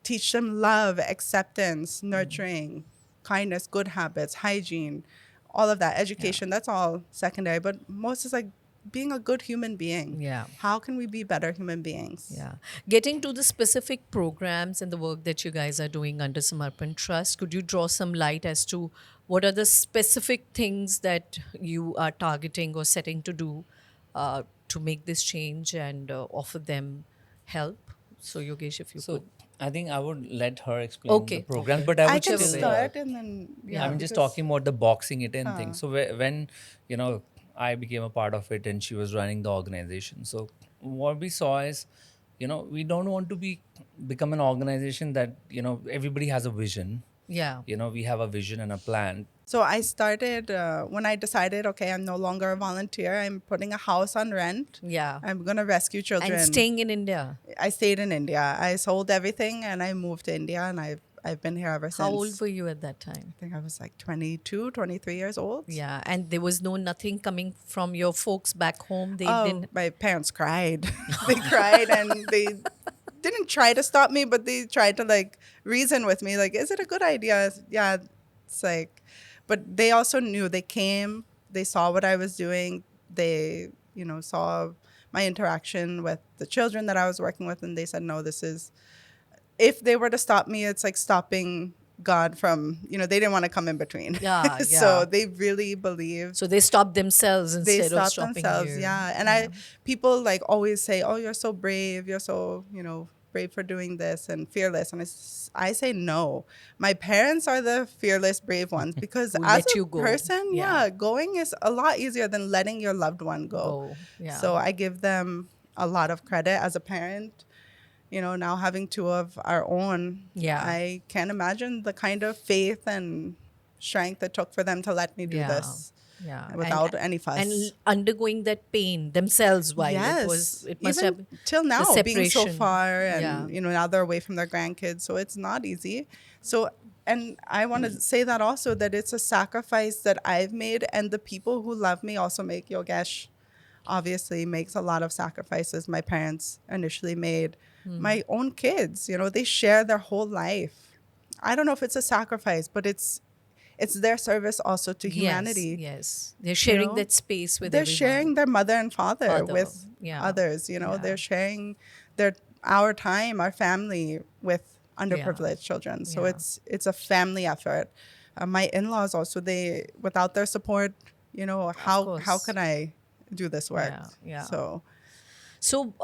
teach them love, acceptance, nurturing, kindness, good habits, hygiene, all of that. Education, that's all secondary. But most is like being a good human being. Yeah. How can we be better human beings? Yeah. Getting to the specific programs and the work that you guys are doing under Samarpan Trust, could you draw some light as to what are the specific things that you are targeting or setting to do to make this change and offer them help? So Yogesh, if you So could. I think I would let her explain the Okay, program, okay. but I I would can still start and then I'm just because talking about the boxing it in thing. So when I became a part of it and she was running the organization. So what we saw is, we don't want to become an organization that everybody has a vision. Yeah. We have a vision and a plan. so I started when I decided, okay, I'm no longer a volunteer. I'm putting a house on rent. Yeah. I'm gonna rescue children. And staying in India. I stayed in India. I sold everything and I moved to India, and I've been here ever since. How old were you at that time? I think I was like 22, 23 years old. Yeah, and there was nothing coming from your folks back home. They Oh, didn't. my parents cried. They cried and they didn't try to stop me, but they tried to like reason with me. Like, is it a good idea? Yeah, it's like, but they also knew. They came, they saw what I was doing. They, saw my interaction with the children that I was working with, and they said, no, this is, if they were to stop me, it's like stopping God from, they didn't want to come in between. Yeah, So yeah. they really believed. So they stopped themselves They instead of stopped stopping themselves, you. yeah. And people like always say, oh, you're so brave. You're so, brave for doing this and fearless. And I say no. My parents are the fearless, brave ones because Who as let a you go. person, Yeah. going is a lot easier than letting your loved one go. Go, yeah. So I give them a lot of credit as a parent. Now having two of our own, Yeah. I can't imagine the kind of faith and strength it took for them to let me do Yeah. this Yeah. without any fuss. And undergoing that pain themselves while Yes, it must even have till now the being so separation. far, and Yeah. now they're away from their grandkids, so it's not easy. So, and I want to say that also that it's a sacrifice that I've made, and the people who love me also make. Yogesh obviously makes a lot of sacrifices. My parents initially made. My own kids, they share their whole life. I don't know if it's a sacrifice, but it's their service also to humanity. Yes. They're sharing know? that space with They're everyone. sharing their mother and father with Yeah. others. Yeah. They're sharing our time, our family with underprivileged children. So Yeah. it's a family effort. My in-laws also, they without their support, how course. can I do this work? Yeah, yeah. So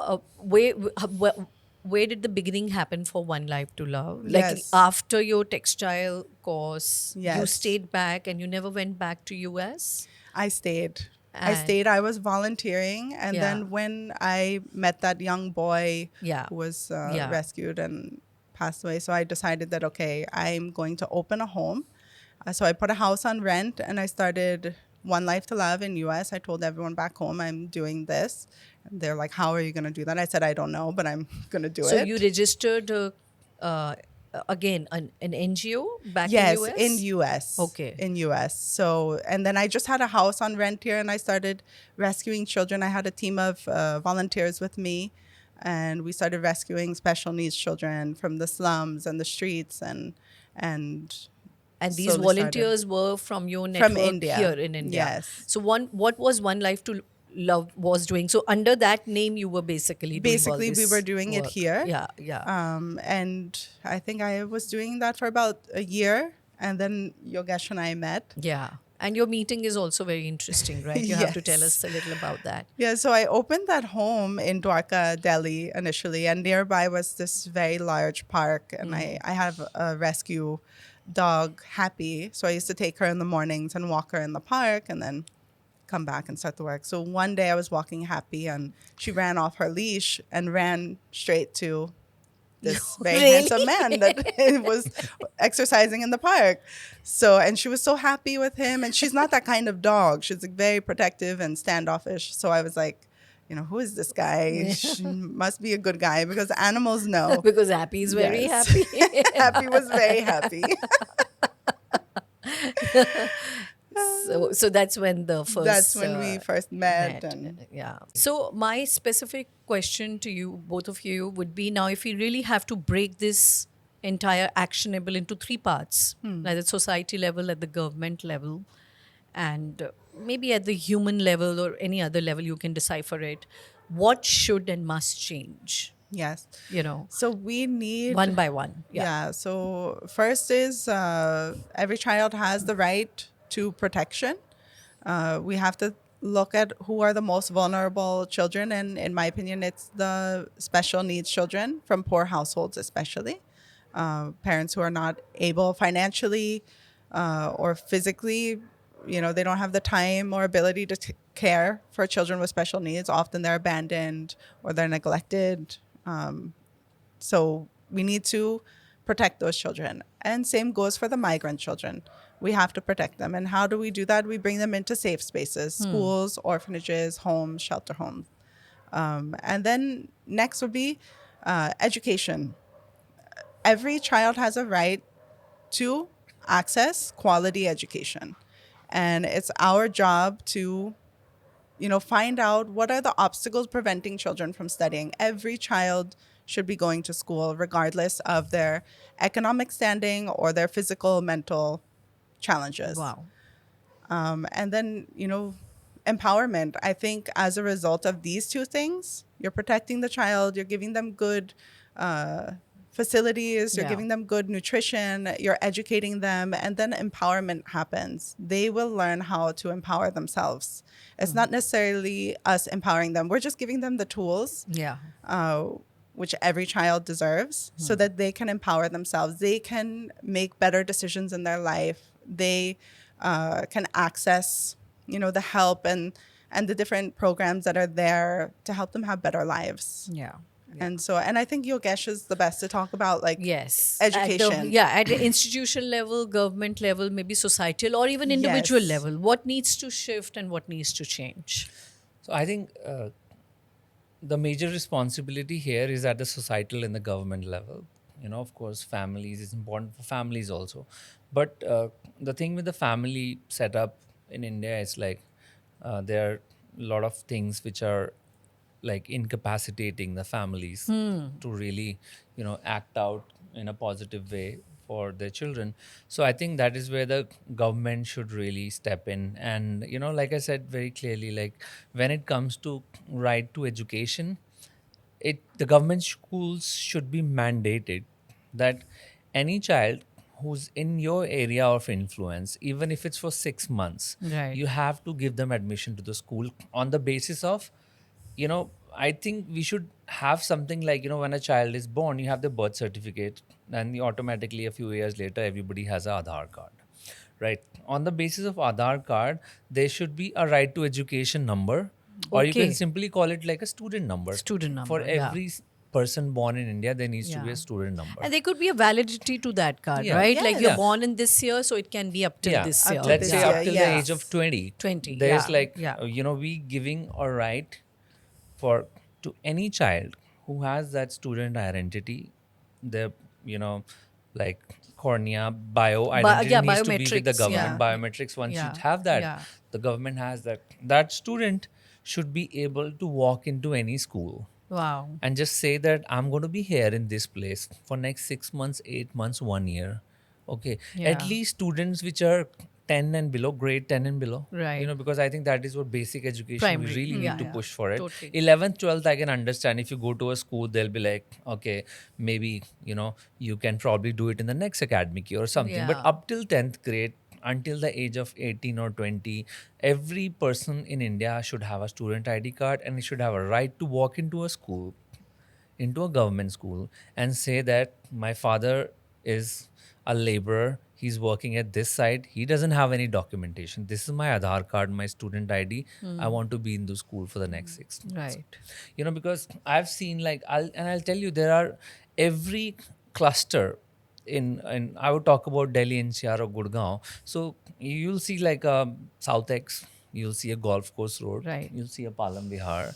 Where did the beginning happen for One Life to Love? Like Yes. after your textile course, you Yes. stayed back and you never went back to US? I stayed. And- I was volunteering, and Yeah. then when I met that young boy Yeah. who was Yeah. rescued and passed away, so I decided that okay, I'm going to open a home. So I put a house on rent, and I started One Life to Love in U.S. I told everyone back home I'm doing this, and they're like, "How are you going to do that?" I said, "I don't know, but I'm going to do So it." you registered again an NGO back Yes, in US? in US. Okay. In US. So, and then I just had a house on rent here, and I started rescuing children. I had a team of volunteers with me, and we started rescuing special needs children from the slums and the streets, and And these slowly volunteers were from your network India. here in India. Yes. So what was One Life to Love was doing? So under that name, you were basically doing all Basically, we this were doing it work. here. Yeah, yeah. And I think I was doing that for about a year, and then Yogesh and I met. Yeah. And your meeting is also very interesting, right? You have to tell Yes. us a little about that. Yeah, so I opened that home in Dwarka, Delhi initially, and nearby was this very large park, and I have a rescue dog, Happy. So I used to take her in the mornings and walk her in the park, and then come back and start the work. So one day I was walking Happy, and she ran off her leash and ran straight to this very Really? handsome man that was exercising in the park. So, and she was so happy with him, and she's not that kind of dog. She's like very protective and standoffish. So I was like, who is this guy? She must be a good guy because animals know. Because Happy is very Yes. happy. Happy was very happy. So that's when the first. That's when we first met. And Yeah. So my specific question to you, both of you, would be now if we really have to break this entire actionable into three parts, at the society level, at the government level, and maybe at the human level or any other level you can decipher it, what should and must change? yes. So we need one by one. Yeah. So first is every child has the right to protection. We have to look at who are the most vulnerable children. And in my opinion, it's the special needs children from poor households, especially parents who are not able financially or physically. They don't have the time or ability to care for children with special needs. Often they're abandoned or they're neglected. So we need to protect those children. And same goes for the migrant children. We have to protect them. And how do we do that? We bring them into safe spaces, schools, orphanages, homes, shelter homes. And then next would be education. Every child has a right to access quality education. And it's our job to find out what are the obstacles preventing children from studying. Every child should be going to school regardless of their economic standing or their physical, mental challenges. Wow. And then, empowerment. I think as a result of these two things, you're protecting the child, you're giving them good facilities, you're giving them good nutrition, you're educating them, and then empowerment happens. They will learn how to empower themselves. It's not necessarily us empowering them. We're just giving them the tools, which every child deserves, so that they can empower themselves. They can make better decisions in their life. They can access, the help and the different programs that are there to help them have better lives. Yeah. And I think Yogesh is the best to talk about Yes. education. At the institution level, government level, maybe societal or even individual Yes. level. What needs to shift and what needs to change? So I think the major responsibility here is at the societal and the government level. Of course, families is important for families also. But the thing with the family setup in India is like there are a lot of things which are like incapacitating the families to really, act out in a positive way for their children. So I think that is where the government should really step in. And, like I said very clearly, like when it comes to right to education, the government schools should be mandated that any child who's in your area of influence, even if it's for 6 months, Right. you have to give them admission to the school on the basis of, I think we should have something like, when a child is born, you have the birth certificate, and automatically a few years later, everybody has a Aadhaar card, right? On the basis of Aadhaar card, there should be a right to education number, or you Okay. can simply call it like a student number. Student number, For yeah. every person born in India, there needs to be Yeah. a student number. And there could be a validity to that card, Yeah. right? Like Yes. you're Yeah. born in this year, so it can be up till this year. Up to Let's this say year, up till the yes. age of 20. 20, There's yeah, like, yeah. we giving a right to any child who has that student identity, their, like cornea, bio identity needs to be with the biometrics, government. yeah. Biometrics, once Yeah, you have that, yeah. the government has that. That student should be able to walk into any school Wow. and just say that I'm going to be here in this place for next 6 months, 8 months, 1 year. Okay. At Yeah. least students which are 10 and below, grade 10 and below. Right. Because I think that is what basic education Primary. we really Yeah, need to yeah. push for it. Totally. 11th, 12th, I can understand. If you go to a school, they'll be like, okay, maybe, you can probably do it in the next academic year or something. But Yeah. up till 10th grade, until the age of 18 or 20, every person in India should have a student ID card and should have a right to walk into a school, into a government school, and say that my father is a laborer, he's working at this site, he doesn't have any documentation, this is my Aadhaar card, my student ID, I want to be in the school for the next 6 months. Right. Because I've seen like I'll tell you, there are every cluster in I would talk about Delhi, NCR or Gurgaon. So you'll see like a South X, you'll see a golf course road, Right. you'll see a Palam Vihar,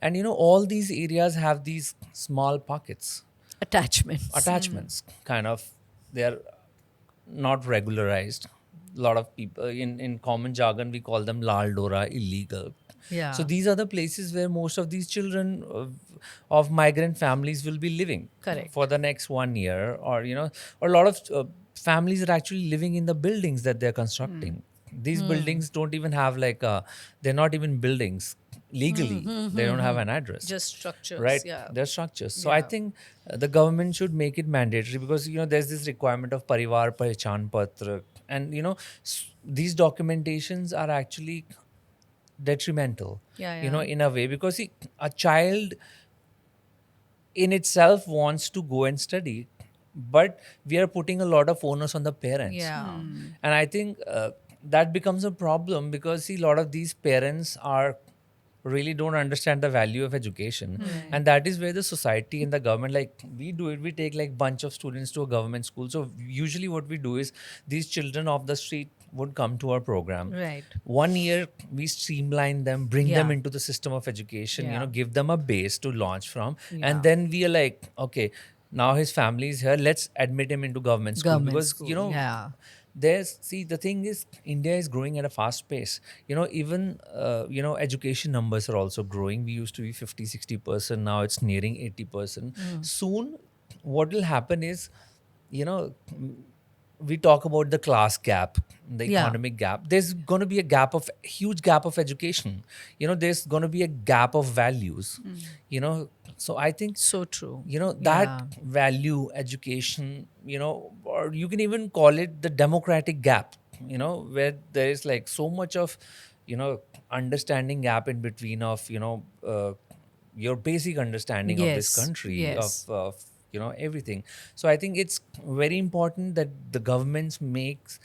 and all these areas have these small pockets, attachments, kind of. They're not regularized. A lot of people in common jargon, we call them lal dora, illegal. Yeah. So these are the places where most of these children of migrant families will be living. Correct. For the next 1 year, or or a lot of families are actually living in the buildings that they're constructing. These buildings don't even have they're not even buildings legally. They don't have an address. Just structures. Right, Yeah. they're structures. So I think the government should make it mandatory, because there's this requirement of Parivar Pehchan Patra, and these documentations are actually detrimental, Yeah, you know, yeah. in a way, because see, a child in itself wants to go and study, but we are putting a lot of onus on the parents. Yeah. And I think that becomes a problem, because see, a lot of these parents are really don't understand the value of education. And that is where the society and the government, like we do it, we take like bunch of students to a government school. So usually what we do is, these children off the street would come to our program. Right. 1 year we streamline them, bring them Yeah. into the system of education, you Yeah. know, give them a base to launch from. Yeah. And then we are like, okay, now his family is here, let's admit him into government school. Government Because school. you know, Yeah. there's, see, the thing is, India is growing at a fast pace, you know. Even you know, education numbers are also growing. We used to be 50-60%, now it's nearing 80%. Soon what will happen is, you know, we talk about the class gap, the Yeah. economic gap. There's going to be a gap of huge gap of education. You know, there's going to be a gap of values. You know, so I think, So true. you know, that Yeah. value education, you know, or you can even call it the democratic gap, you know, where there is like so much of, you know, understanding gap in between of, you know, your basic understanding of this Yes, country, yes. of you know, everything. So I think it's very important that the governments makes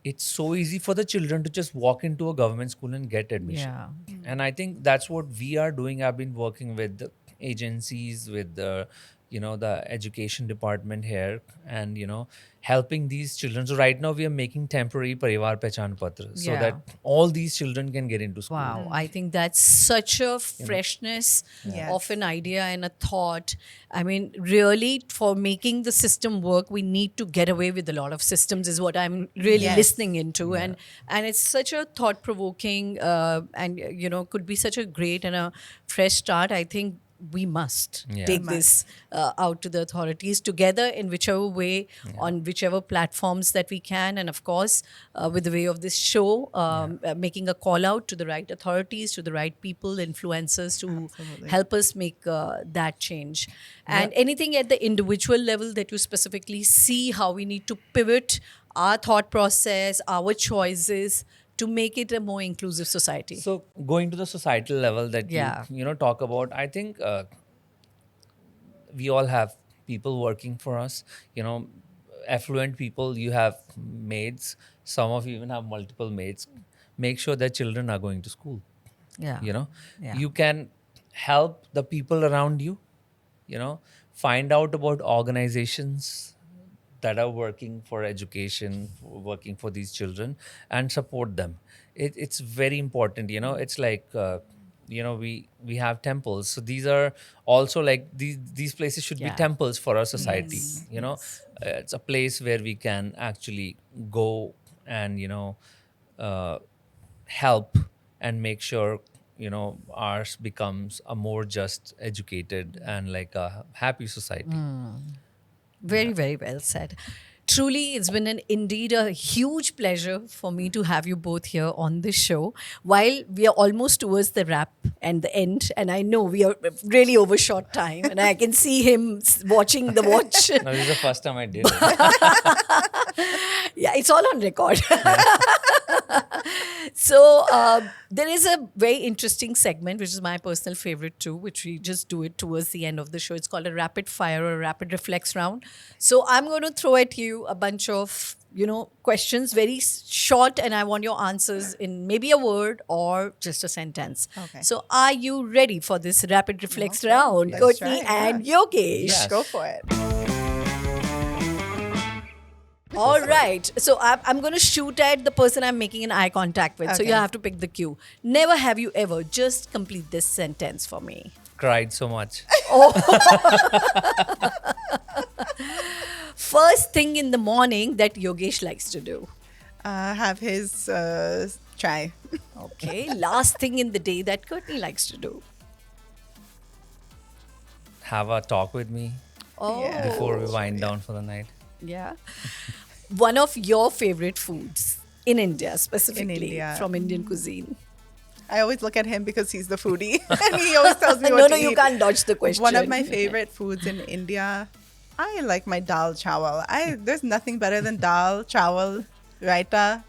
it's so easy for the children to just walk into a government school and get admission. Yeah. And I think that's what we are doing. I've been working with the agencies, with the, you know, the education department here, and you know, helping these children. So right now we are making temporary Parivar Pehchan Patra, so Yeah. that all these children can get into school. Wow, I think that's such a freshness Yes. of an idea and a thought. I mean, really, for making the system work, we need to get away with a lot of systems, is what I'm really Yes. listening into. And it's such a thought provoking, and you know, could be such a great and a fresh start. I think we must Yeah. take Must. this out to the authorities together in whichever way, on whichever platforms that we can, and of course, with the way of this show, making a call out to the right authorities, to the right people, influencers, to Absolutely. help us make that change. And anything at the individual level that you specifically see how we need to pivot our thought process, our choices, to make it a more inclusive society. So going to the societal level that Yeah. you know, talk about, I think we all have people working for us, you know, affluent people. You have maids, some of you even have multiple maids. Make sure that children are going to school. Yeah. You know, Yeah. you can help the people around you, you know, find out about organizations that are working for education, working for these children, and support them. It's very important, you know. It's like you know, we have temples, so these are also like these places should be Yeah. temples for our society. Yes, You know, it's a place where we can actually go and, you know, help and make sure, you know, ours becomes a more just, educated, and like a happy society. Very, very well said. Truly, it's been indeed a huge pleasure for me to have you both here on this show. While we are almost towards the wrap and the end, and I know we are really over short time, and I can see him watching the watch. No, this is the first time I did it. Yeah, it's all on record. So there is a very interesting segment, which is my personal favorite too, which we just do it towards the end of the show. It's called a rapid fire or a rapid reflex round. So I'm going to throw at you a bunch of, you know, questions, very short, and I want your answers in maybe a word or just a sentence. Okay. So are you ready for this rapid reflex Okay, round, let's Courtney try, and Yogesh? Yes. Go for it. All right. So I'm going to shoot at the person I'm making an eye contact with. So you Okay. have to pick the cue. Never have you ever. Just complete this sentence for me. Cried so much. First thing in the morning that Yogesh likes to do. Have his chai. Okay. Last thing in the day that Courtney likes to do. Have a talk with me Oh, Yeah. before we wind down for the night. yeah. One of your favorite foods in India, specifically India. from Indian cuisine. I always look at him because he's the foodie, and he always tells me what No, to eat. you can't dodge the question. One of my favorite foods in India, I like my dal chawal. There's nothing better than dal chawal, raita.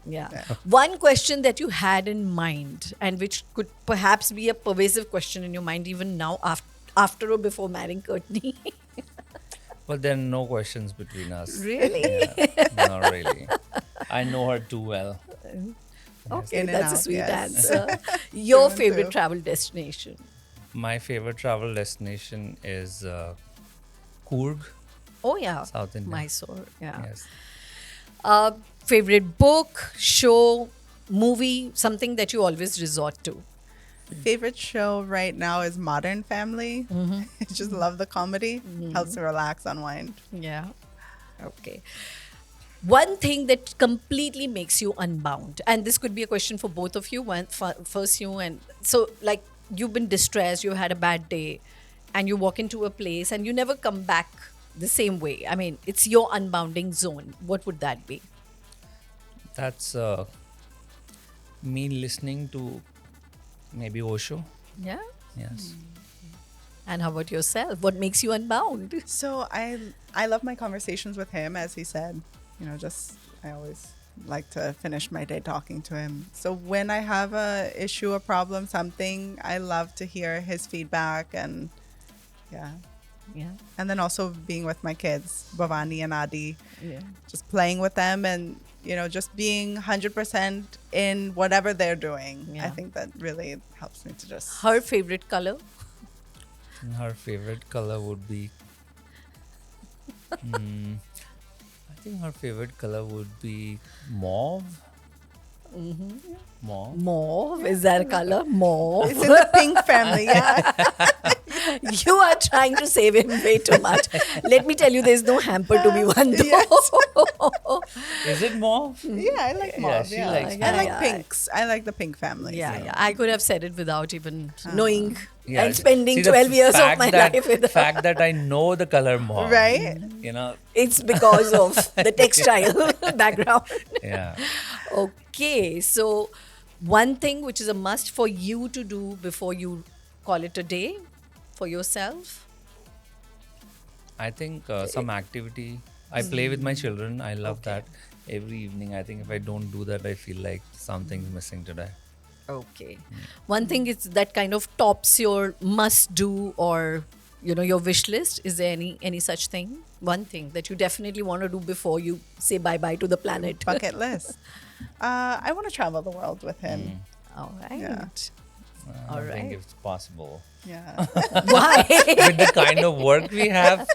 Yeah. One question that you had in mind and which could perhaps be a pervasive question in your mind even now after or before marrying Courtney. But there are no questions between us. Really? Yeah, not really. I know her too well. Okay, In and that's a out, sweet yes. answer. Your and favorite through. travel destination? My favorite travel destination is Coorg, Oh, yeah. South India. Mysore. Yeah. Yes. Favorite book, show, movie, something that you always resort to? Favorite show right now is Modern Family. Mm-hmm. I just love the comedy. Helps me relax, unwind. Yeah. Okay. One thing that completely makes you unbound, and this could be a question for both of you. First you, and so like you've been distressed, you had a bad day, and you walk into a place and you never come back the same way. I mean, it's your unbounding zone. What would that be? That's me listening to maybe Osho. Yeah. Yes. And how about yourself? What makes you unbound? So I love my conversations with him, as he said. Just I always like to finish my day talking to him. So when I have a issue, a problem, something, I love to hear his feedback and yeah. Yeah. And then also being with my kids, Bhavani and Adi, Yeah. just playing with them and just being 100% in whatever they're doing. Yeah. I think that really helps me to just Her favorite color? And her favorite color would be. I think her favorite color would be mauve. Mauve. Mauve. Is that a color? Mauve. it's in the pink family, yeah. You are trying to save him way too much. Let me tell you, there's no hamper to be won though. Is it mauve? Yeah, I like mauve. she Yeah, likes I like mauve. pinks. I like the pink family. Yeah, yeah. I could have said it without even knowing Yeah. and spending See, the 12 years of fact my that- life with her. fact that I know the color mauve. Right? It's because of the textile background. Yeah. Okay, so one thing which is a must for you to do before you call it a day for yourself? I think some activity. I play with my children. I love that. Every evening, I think if I don't do that, I feel like something's missing today. Okay. One thing is that kind of tops your must do or your wish list. Is there any such thing? One thing that you definitely want to do before you say bye-bye to the planet. Bucket list. I want to travel the world with him. All right. Yeah. I don't think it's possible. Yeah. Why? With the kind of work we have,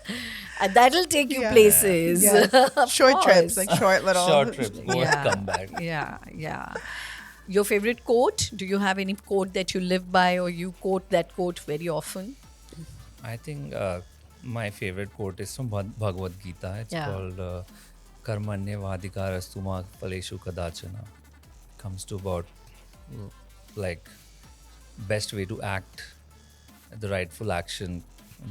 That'll take you Yeah. places. Yeah. Of Short trips, course. like short little. short trips, go Yeah. and come back. Yeah, yeah. Your favorite quote? Do you have any quote that you live by or you quote that quote very often? I think my favorite quote is from Bhagavad Gita. It's Yeah. called Karmanya Vadikarastu ma Phaleshu Kadachana. Comes to about like best way to act, the rightful action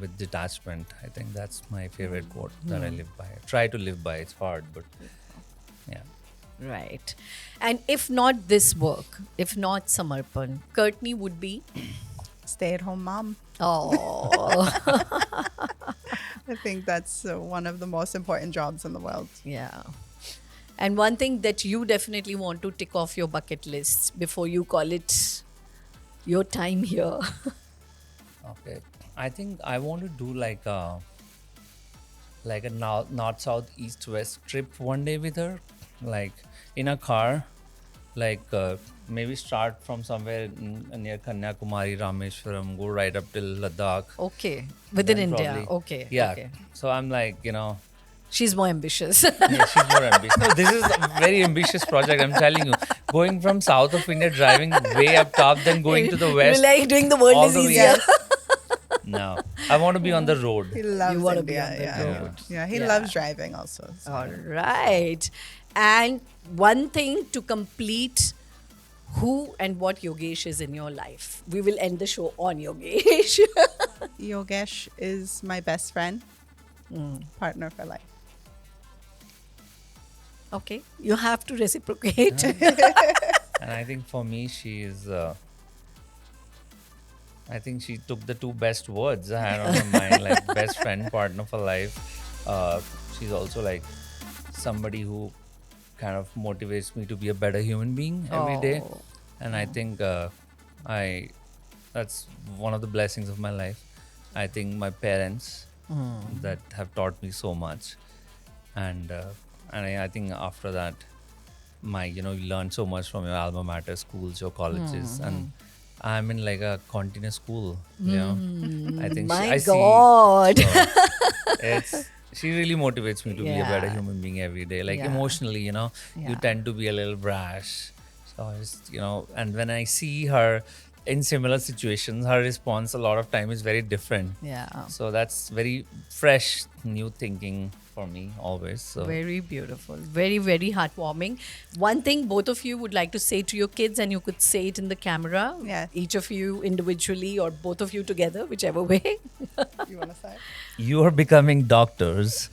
with detachment. I think that's my favorite quote that I live by. Try to live by. It's hard, but yeah. Right. And if not this work, if not Samarpan, Courtney would be? Stay at home mom. Oh, I think that's one of the most important jobs in the world. yeah. And one thing that you definitely want to tick off your bucket list before you call it your time here. Okay. I think I want to do like a north, south, east, west trip one day with her, like in a car, like maybe start from somewhere near Kanyakumari, Rameshwaram, go right up till Ladakh. Okay. Within Then India. probably- Okay. Yeah. Okay. So I'm like, She's more ambitious. yeah, she's more ambitious. No, this is a very ambitious project. I'm telling you, going from south of India, driving way up top, then going to the west. Like doing the world all is the way easier. up. No, I want to be on the road. He loves wanna be India. on the Yeah. road. Yeah, he Yeah. loves driving also. So. All right. And one thing to complete who and what Yogesh is in your life. We will end the show on Yogesh. Yogesh is my best friend, partner for life. Okay. You have to reciprocate. And I think for me, she is. I think she took the two best words I had on my mind, like best friend, partner for life. She's also like somebody who kind of motivates me to be a better human being every day. Oh. And I think I that's one of the blessings of my life. I think my parents that have taught me so much, and I think after that, you learn so much from your alma mater, schools, your colleges, and I'm in like a continuous school. I think My I God. see. So she really motivates me to be a better Yeah. human being every day. Like Yeah. emotionally, you Yeah. tend to be a little brash. So I just, and when I see her in similar situations, her response a lot of time is very different. Yeah. So that's very fresh, new thinking for me always. So Very beautiful. Very, very heartwarming. One thing both of you would like to say to your kids, and you could say it in the camera. Yeah. Each of you individually or both of you together, whichever way. You want to say? you are becoming doctors.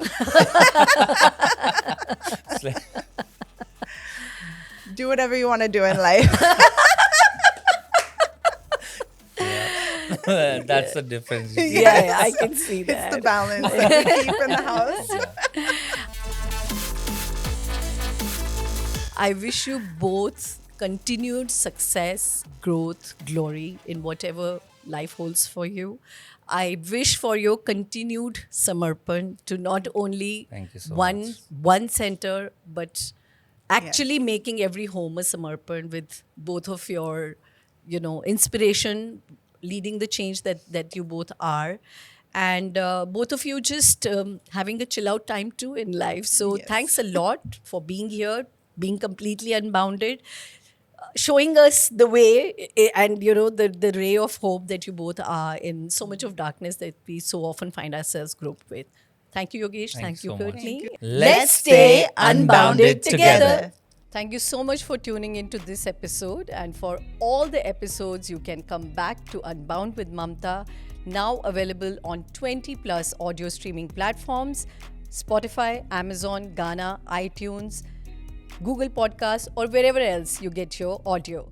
It's like, Do whatever you want to do in life. that's the difference. Yeah, I can see that. It's the balance that we keep in the house. I wish you both continued success, growth, glory in whatever life holds for you. I wish for your continued Samarpan to not only Thank you so one much. one center, but actually making every home a Samarpan with both of your, inspiration, leading the change that you both are. And both of you just having a chill out time too in life. So Yes. thanks a lot for being here, being completely unbounded, showing us the way and the ray of hope that you both are in so much of darkness that we so often find ourselves groped with. Thank you, Yogesh. Thank Thanks you, so much. Courtney. Let's stay unbounded together. Thank you so much for tuning into this episode. And for all the episodes, you can come back to Unbound with Mamtaa, now available on 20 plus audio streaming platforms: Spotify, Amazon, Ghana, iTunes, Google Podcasts, or wherever else you get your audio.